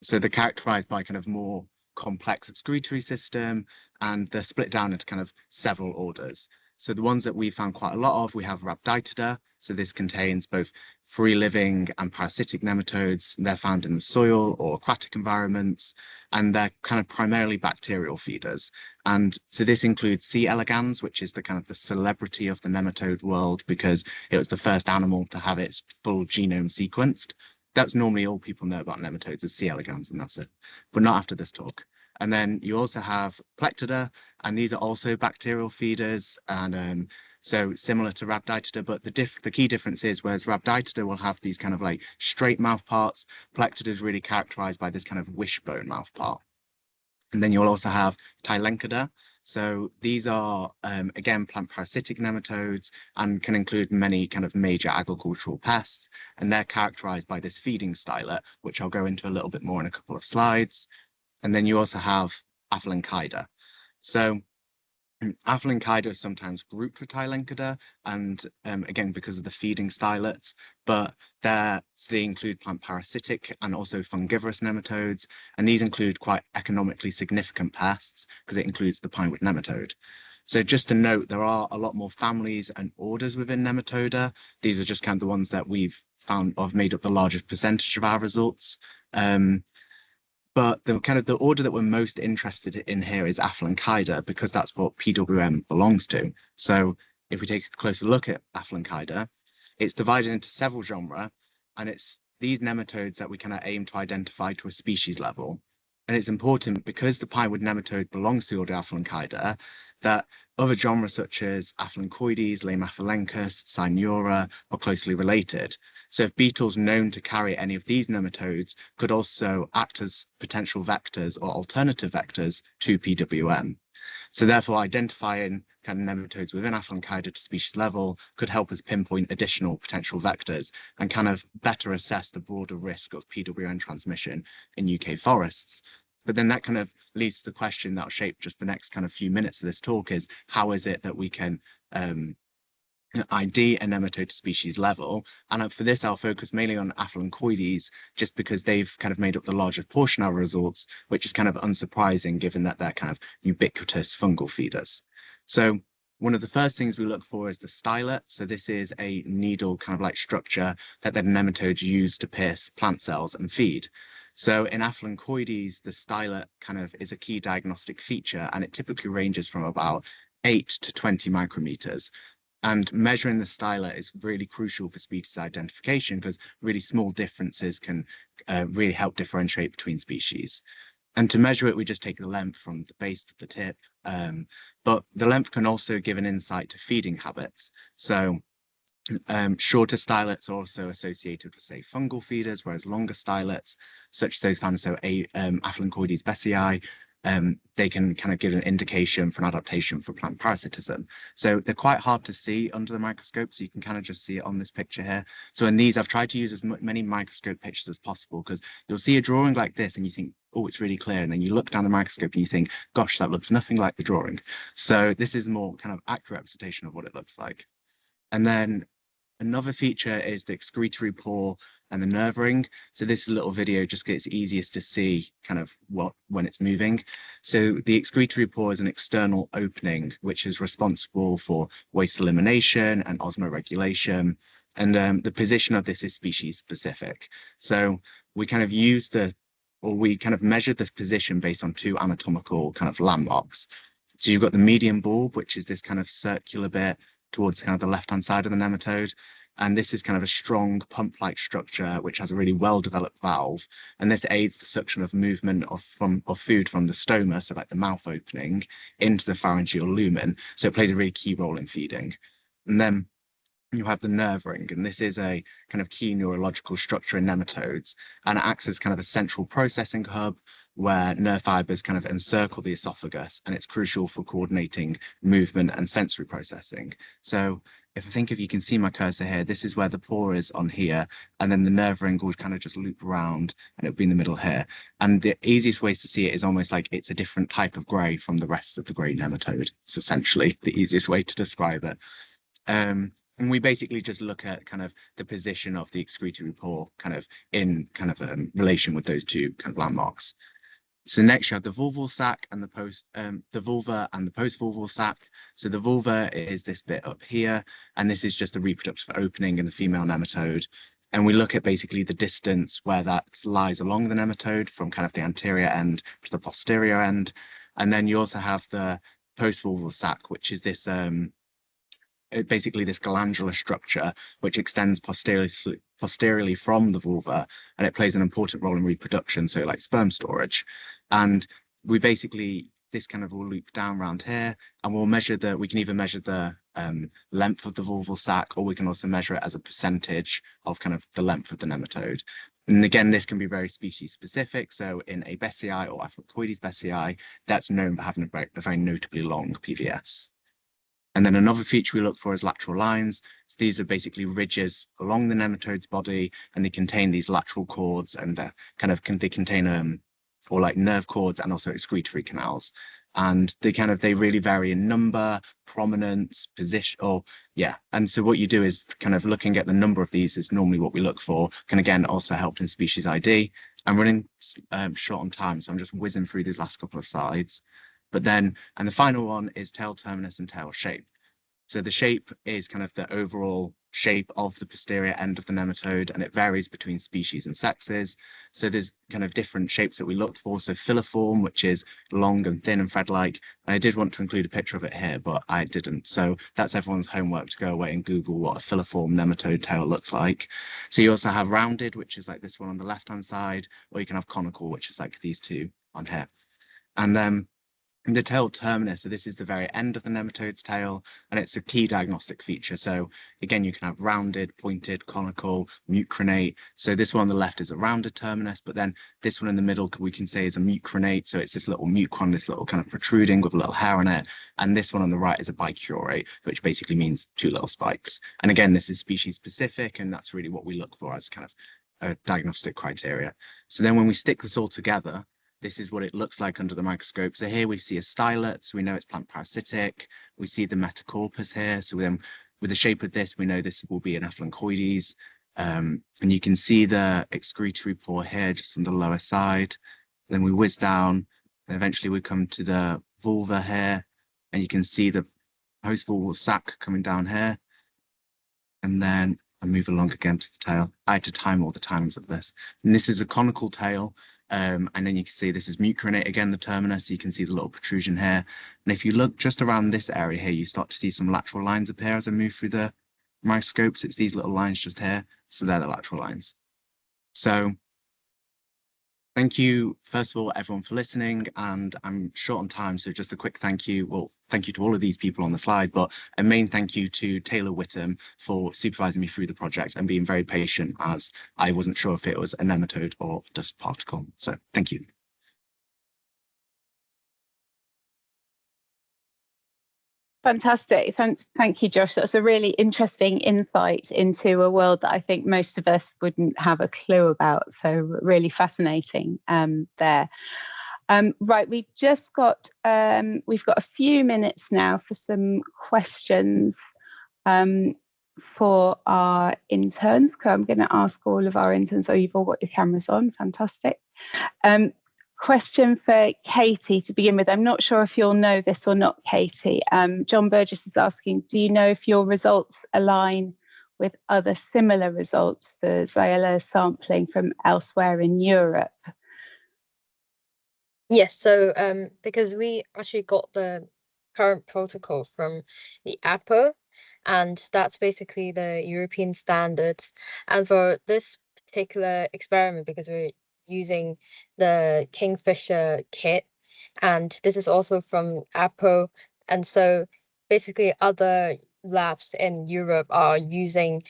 So they're characterized by kind of more complex excretory system, and they're split down into kind of several orders. So the ones that we found quite a lot of, we have Rhabditida. So this contains both free-living and parasitic nematodes. They're found in the soil or aquatic environments, and they're kind of primarily bacterial feeders. And so this includes C. elegans, which is the kind of the celebrity of the nematode world because it was the first animal to have its full genome sequenced. That's normally all people know about nematodes is C. elegans, and that's it, but not after this talk. And then you also have Plectida, and these are also bacterial feeders, and so similar to Rhabditida, but the key difference is, whereas Rhabditida will have these kind of like straight mouth parts, Plectida is really characterized by this kind of wishbone mouth part. And then you'll also have Tylencida. So these are, again, plant parasitic nematodes and can include many kind of major agricultural pests. And they're characterized by this feeding stylet, which I'll go into a little bit more in a couple of slides. And then you also have Aphelenchida. So Aphelenchida is sometimes grouped with Tylencida, and again, because of the feeding stylets, but they include plant parasitic and also fungivorous nematodes, and these include quite economically significant pests because it includes the pinewood nematode. So just to note, there are a lot more families and orders within Nematoda. These are just kind of the ones that we've found have made up the largest percentage of our results. But the order that we're most interested in here is Aphelenchida because that's what PWN belongs to. So if we take a closer look at Aphelenchida, it's divided into several genera, and it's these nematodes that we kind of aim to identify to a species level. And it's important because the pinewood nematode belongs to the order Aphelenchida that other genera such as Aphelenchoides, Lamaphylencus, Cyanura are closely related. So if beetles known to carry any of these nematodes could also act as potential vectors or alternative vectors to PWM. So therefore identifying kind of nematodes within Aphelenchida to species level could help us pinpoint additional potential vectors and kind of better assess the broader risk of PWM transmission in UK forests. But then that kind of leads to the question that'll shape just the next kind of few minutes of this talk is how is it that we can ID a nematode to species level? And for this, I'll focus mainly on Aphelenchoides, just because they've kind of made up the largest portion of our results, which is kind of unsurprising given that they're kind of ubiquitous fungal feeders. So one of the first things we look for is the stylet. So this is a needle kind of like structure that the nematodes use to pierce plant cells and feed. So in Aphelenchoides, the stylet kind of is a key diagnostic feature, and it typically ranges from about 8 to 20 micrometers. And measuring the stylet is really crucial for species identification because really small differences can really help differentiate between species. And to measure it, we just take the length from the base to the tip. But the length can also give an insight to feeding habits. So shorter stylets are also associated with, say, fungal feeders, whereas longer stylets, such as those found in Aphelenchoides besseyi, they can kind of give an indication for an adaptation for plant parasitism. So they're quite hard to see under the microscope, so you can kind of just see it on this picture here. So in these, I've tried to use as many microscope pictures as possible because you'll see a drawing like this and you think, oh, it's really clear. And then you look down the microscope and you think, gosh, that looks nothing like the drawing. So this is more kind of accurate representation of what it looks like. And then another feature is the excretory pore and the nerve ring. So this little video just gets easiest to see kind of when it's moving. So the excretory pore is an external opening, which is responsible for waste elimination and osmoregulation. And the position of this is species specific. So we kind of measured the position based on two anatomical kind of landmarks. So you've got the median bulb, which is this kind of circular bit towards kind of the left-hand side of the nematode. And this is kind of a strong pump-like structure, which has a really well-developed valve. And this aids the suction of movement of food from the stoma, so like the mouth opening, into the pharyngeal lumen. So it plays a really key role in feeding. And then you have the nerve ring, and this is a kind of key neurological structure in nematodes, and it acts as kind of a central processing hub where nerve fibers kind of encircle the esophagus, and it's crucial for coordinating movement and sensory processing. So if you can see my cursor here, this is where the pore is on here, and then the nerve ring would kind of just loop around and it would be in the middle here. And the easiest ways to see it is almost like it's a different type of grey from the rest of the grey nematode. It's essentially the easiest way to describe it. And we basically just look at kind of the position of the excretory pore kind of in kind of relation with those two kind of landmarks. So next you have the vulval sac and the vulva and the post-vulval sac. So the vulva is this bit up here, and this is just the reproductive opening in the female nematode. And we look at basically the distance where that lies along the nematode from kind of the anterior end to the posterior end. And then you also have the post-vulval sac, which is this basically this glandular structure which extends posteriorly from the vulva, and it plays an important role in reproduction, so like sperm storage. And we basically, this kind of will loop down around here, and we can either measure the length of the vulval sac, or we can also measure it as a percentage of kind of the length of the nematode. And again, this can be very species specific. So in a besseyi or Aphelenchoides besseyi, that's known for having a very notably long PVS. And then another feature we look for is lateral lines. So these are basically ridges along the nematode's body, and they contain these lateral cords, and they contain or like nerve cords and also excretory canals. And they really vary in number, prominence, position, And so what you do is kind of looking at the number of these is normally what we look for, can again also help in species ID. I'm running short on time, so I'm just whizzing through these last couple of slides. And the final one is tail terminus and tail shape. So the shape is kind of the overall shape of the posterior end of the nematode, and it varies between species and sexes. So there's kind of different shapes that we look for. So filiform, which is long and thin and thread-like. I did want to include a picture of it here, but I didn't. So that's everyone's homework to go away and Google what a filiform nematode tail looks like. So you also have rounded, which is like this one on the left-hand side, or you can have conical, which is like these two on here. And the tail terminus, so this is the very end of the nematode's tail, and it's a key diagnostic feature. So again, you can have rounded, pointed, conical, mucronate. So this one on the left is a rounded terminus, but then this one in the middle we can say is a mucronate. So it's this little mucron, this little kind of protruding with a little hair on it. And this one on the right is a bicurate, which basically means two little spikes. And again, this is species specific, and that's really what we look for as kind of a diagnostic criteria. So then when we stick this all together, this is what it looks like under the microscope. So here we see a stylet, so we know it's plant parasitic. We see the metacarpus here. So then with the shape of this, we know this will be an ephelenchoides. And you can see the excretory pore here, just on the lower side. Then we whiz down, and eventually we come to the vulva here, and you can see the post-vulval sac coming down here. And then I move along again to the tail. I had to time all the timings of this. And this is a conical tail. And then you can see this is mucronate, again, the terminus. So you can see the little protrusion here. And if you look just around this area here, you start to see some lateral lines appear as I move through the microscopes. It's these little lines just here. So they're the lateral lines. So thank you, first of all, everyone, for listening. And I'm short on time, so just a quick thank you. Well, thank you to all of these people on the slide, but a main thank you to Taylor Whittam for supervising me through the project and being very patient, as I wasn't sure if it was a nematode or dust particle. So thank you. Fantastic. Thank you, Josh. That's a really interesting insight into a world that I think most of us wouldn't have a clue about. So really fascinating there. Right, we've got a few minutes now for some questions for our interns. So I'm going to ask all of our interns. Oh, you've all got your cameras on. Fantastic. Question for Katy to begin with. I'm not sure if you'll know this or not, Katy. John Burgess is asking, do you know if your results align with other similar results for Xylella sampling from elsewhere in Europe? Yes, so because we actually got the current protocol from the APO, and that's basically the European standards. And for this particular experiment, because we're using the Kingfisher kit, and this is also from APO, and so basically other labs in Europe are using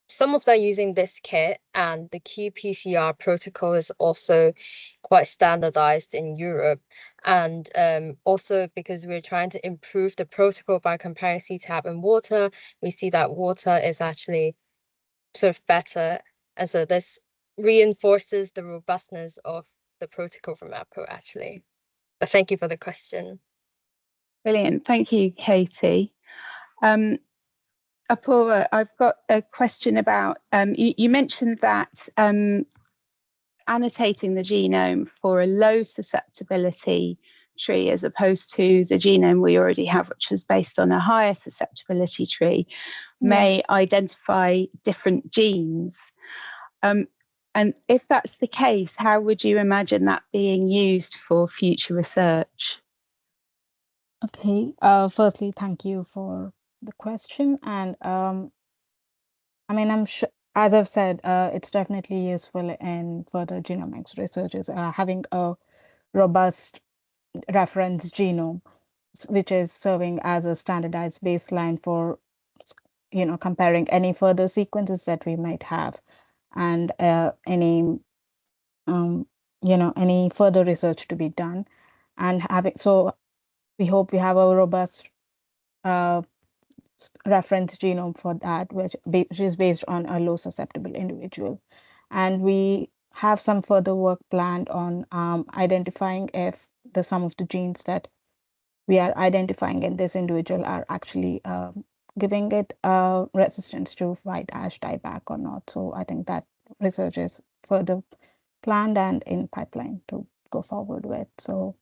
some of them using this kit, and the qPCR protocol is also quite standardized in Europe. And also because we're trying to improve the protocol by comparing CTAB and water, we see that water is actually sort of better. And so this reinforces the robustness of the protocol from APO, actually. But thank you for the question. Brilliant. Thank you, Katy. Apoorva, I've got a question about, you mentioned that annotating the genome for a low susceptibility tree as opposed to the genome we already have, which was based on a higher susceptibility tree, may identify different genes. And if that's the case, how would you imagine that being used for future research? Okay, firstly, thank you for the question. And I mean, I'm sure, as I've said, it's definitely useful in further genomics researches, having a robust reference genome, which is serving as a standardized baseline for, comparing any further sequences that we might have, and any further research to be done. And so we hope we have a robust reference genome for that, which is based on a low susceptible individual. And we have some further work planned on identifying if some of the genes that we are identifying in this individual are actually giving it resistance to white ash dieback or not. So I think that research is further planned and in pipeline to go forward with. So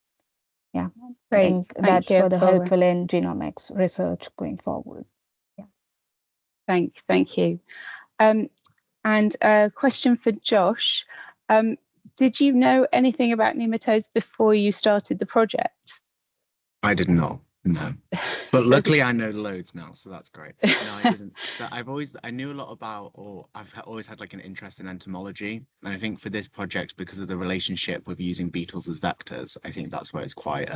yeah, great. I think that's further helpful in genomics research going forward. Thank you. And a question for Josh. Did you know anything about nematodes before you started the project? I did not, no. But luckily I know loads now, so that's great. No, I didn't. So I knew a lot about, or I've always had like an interest in entomology. And I think for this project, because of the relationship with using beetles as vectors, I think that's where it's quite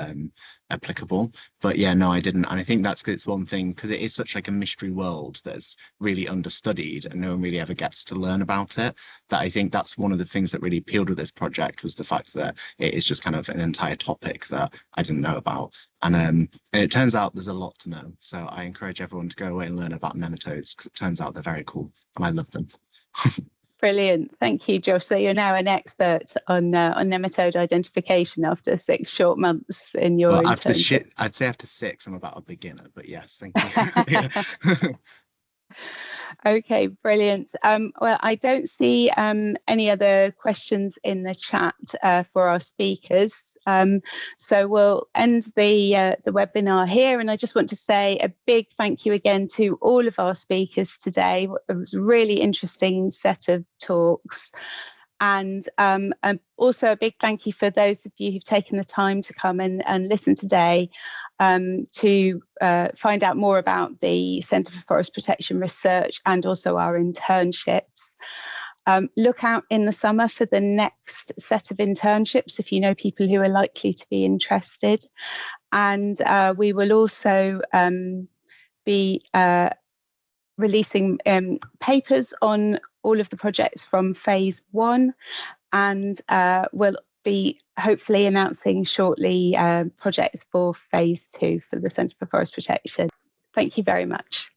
applicable. But yeah, no, I didn't. And I think it's one thing, because it is such like a mystery world that's really understudied and no one really ever gets to learn about it, that I think that's one of the things that really appealed with this project, was the fact that it is just kind of an entire topic that I didn't know about. And it turns out there's a lot to know. So I encourage everyone to go away and learn about nematodes, because it turns out they're very cool and I love them. Brilliant. Thank you, Josh. So you're now an expert on nematode identification after 6 short months in your internship. I'd say after 6, I'm about a beginner, but yes, thank you. Okay, brilliant. Well, I don't see any other questions in the chat for our speakers. So we'll end the webinar here. And I just want to say a big thank you again to all of our speakers today. It was a really interesting set of talks. And also a big thank you for those of you who've taken the time to come and listen today to find out more about the Centre for Forest Protection Research and also our internships. Look out in the summer for the next set of internships if you know people who are likely to be interested. And we will also be releasing papers on all of the projects from phase 1, and we'll be hopefully announcing shortly projects for phase 2 for the Centre for Forest Protection. Thank you very much.